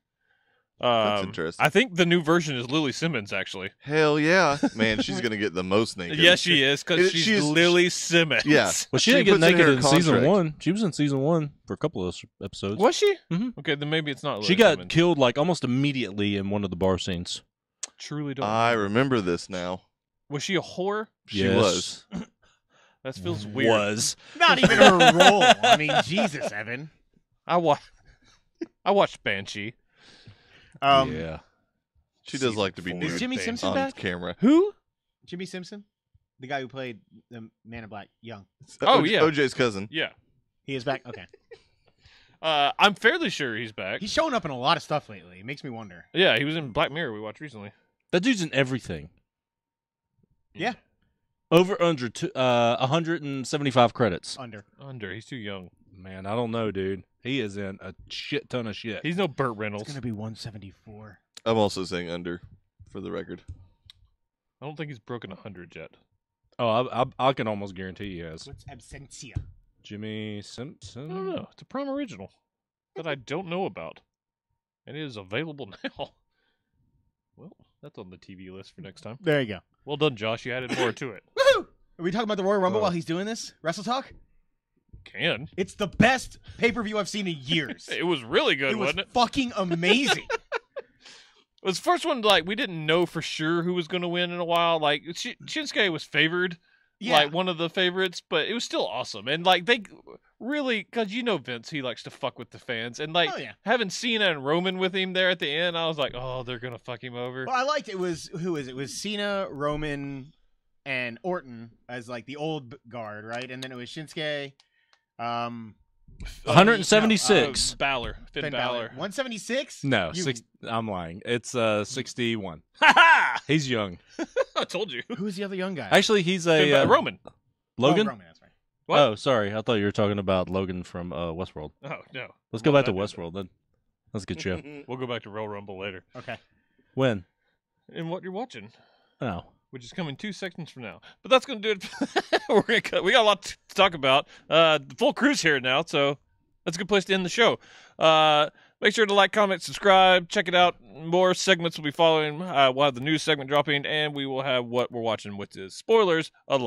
[SPEAKER 2] That's interesting.
[SPEAKER 1] I think the new version is Lily Simmons, actually.
[SPEAKER 2] Hell yeah, man, she's going to get the most naked.
[SPEAKER 1] Yes, she is, because she's
[SPEAKER 2] She's-
[SPEAKER 1] Lily Simmons.
[SPEAKER 2] Yeah.
[SPEAKER 5] Well, she
[SPEAKER 2] She
[SPEAKER 5] didn't get
[SPEAKER 2] puts in
[SPEAKER 5] naked
[SPEAKER 2] her
[SPEAKER 5] in season
[SPEAKER 2] contract.
[SPEAKER 5] 1. She was in season 1 for a couple of episodes.
[SPEAKER 1] Was she?
[SPEAKER 5] Mhm.
[SPEAKER 1] Okay, then maybe it's not Lily
[SPEAKER 5] She got
[SPEAKER 1] Simmons.
[SPEAKER 5] killed like almost immediately in one of the bar scenes.
[SPEAKER 1] Truly don't.
[SPEAKER 2] I remember this now.
[SPEAKER 1] Was she a whore?
[SPEAKER 2] She
[SPEAKER 5] Yes.
[SPEAKER 2] was.
[SPEAKER 1] That feels weird.
[SPEAKER 5] Was.
[SPEAKER 4] Not even her role. I mean, Jesus, Evan.
[SPEAKER 1] I watched Banshee.
[SPEAKER 5] Yeah.
[SPEAKER 2] She does like to be
[SPEAKER 1] Season
[SPEAKER 2] nude
[SPEAKER 1] four.
[SPEAKER 4] Is Jimmy
[SPEAKER 1] Banshee.
[SPEAKER 4] Simpson
[SPEAKER 2] on
[SPEAKER 4] back?
[SPEAKER 2] camera.
[SPEAKER 1] Who?
[SPEAKER 4] Jimmy Simpson, the guy who played the Man in Black, young.
[SPEAKER 1] Oh, yeah.
[SPEAKER 2] OJ's cousin.
[SPEAKER 1] Yeah.
[SPEAKER 4] He is back. Okay,
[SPEAKER 1] I'm fairly sure he's back.
[SPEAKER 4] he's showing up in a lot of stuff lately. It makes me wonder.
[SPEAKER 1] Yeah, he was in Black Mirror we watched recently.
[SPEAKER 5] That dude's in everything.
[SPEAKER 4] Yeah.
[SPEAKER 5] Over under 175 credits.
[SPEAKER 4] Under.
[SPEAKER 1] Under. He's too young.
[SPEAKER 5] Man, I don't know, dude. He is in a shit ton of shit.
[SPEAKER 1] He's no Burt
[SPEAKER 4] It's
[SPEAKER 1] Reynolds.
[SPEAKER 4] gonna be 174.
[SPEAKER 2] I'm also saying under, for the record.
[SPEAKER 1] I don't think he's broken 100 yet.
[SPEAKER 5] Oh, I can almost guarantee he has.
[SPEAKER 4] What's absentia?
[SPEAKER 5] Jimmy
[SPEAKER 1] I
[SPEAKER 5] Simpson.
[SPEAKER 1] don't know. It's a Prime original that I don't know about, and it is available now. Well, that's on the TV list for next time.
[SPEAKER 4] There you go.
[SPEAKER 1] Well done, Josh. You added more to it.
[SPEAKER 4] Woohoo! Are we talking about the Royal Rumble while he's doing this? Wrestle Talk?
[SPEAKER 1] Can.
[SPEAKER 4] It's the best pay-per-view I've seen in years.
[SPEAKER 1] It was really good,
[SPEAKER 4] It was
[SPEAKER 1] wasn't it?
[SPEAKER 4] fucking amazing.
[SPEAKER 1] It was the first one, like, we didn't know for sure who was going to win in a while. Like, Shinsuke was favored, like, one of the favorites, but it was still awesome. And, like, they really, because you know Vince, he likes to fuck with the fans. And, like,
[SPEAKER 4] Oh, yeah.
[SPEAKER 1] having Cena and Roman with him there at the end, I was like, oh, they're going to fuck him over.
[SPEAKER 4] Well, I liked it was, who is it? It was Cena, Roman, and Orton as, like, the old guard, right? And then it was Shinsuke,
[SPEAKER 5] 176.
[SPEAKER 1] Balor. Finn Balor.
[SPEAKER 4] 176?
[SPEAKER 5] No,
[SPEAKER 4] You-
[SPEAKER 5] I'm lying. It's 61.
[SPEAKER 1] Ha ha!
[SPEAKER 5] He's young.
[SPEAKER 1] I told you.
[SPEAKER 4] Who's the other young guy?
[SPEAKER 5] Actually, he's a
[SPEAKER 1] Roman.
[SPEAKER 5] Logan.
[SPEAKER 4] Oh, Roman, that's right.
[SPEAKER 1] What?
[SPEAKER 5] Oh, sorry. I thought you were talking about Logan from Westworld.
[SPEAKER 1] Oh, no.
[SPEAKER 5] Let's go
[SPEAKER 1] Well,
[SPEAKER 5] back to
[SPEAKER 1] I did
[SPEAKER 5] Westworld then. That's a good show.
[SPEAKER 1] We'll go back to Royal Rumble later.
[SPEAKER 4] Okay.
[SPEAKER 5] When?
[SPEAKER 1] And what you're watching,
[SPEAKER 5] Oh.
[SPEAKER 1] which is coming 2 seconds from now. But that's going to do it. We got a lot to talk about. The full crew's here now, so that's a good place to end the show. Make sure to like, comment, subscribe. Check it out. More segments will be following. We'll have the news segment dropping, and we will have what we're watching, which is spoilers a lot.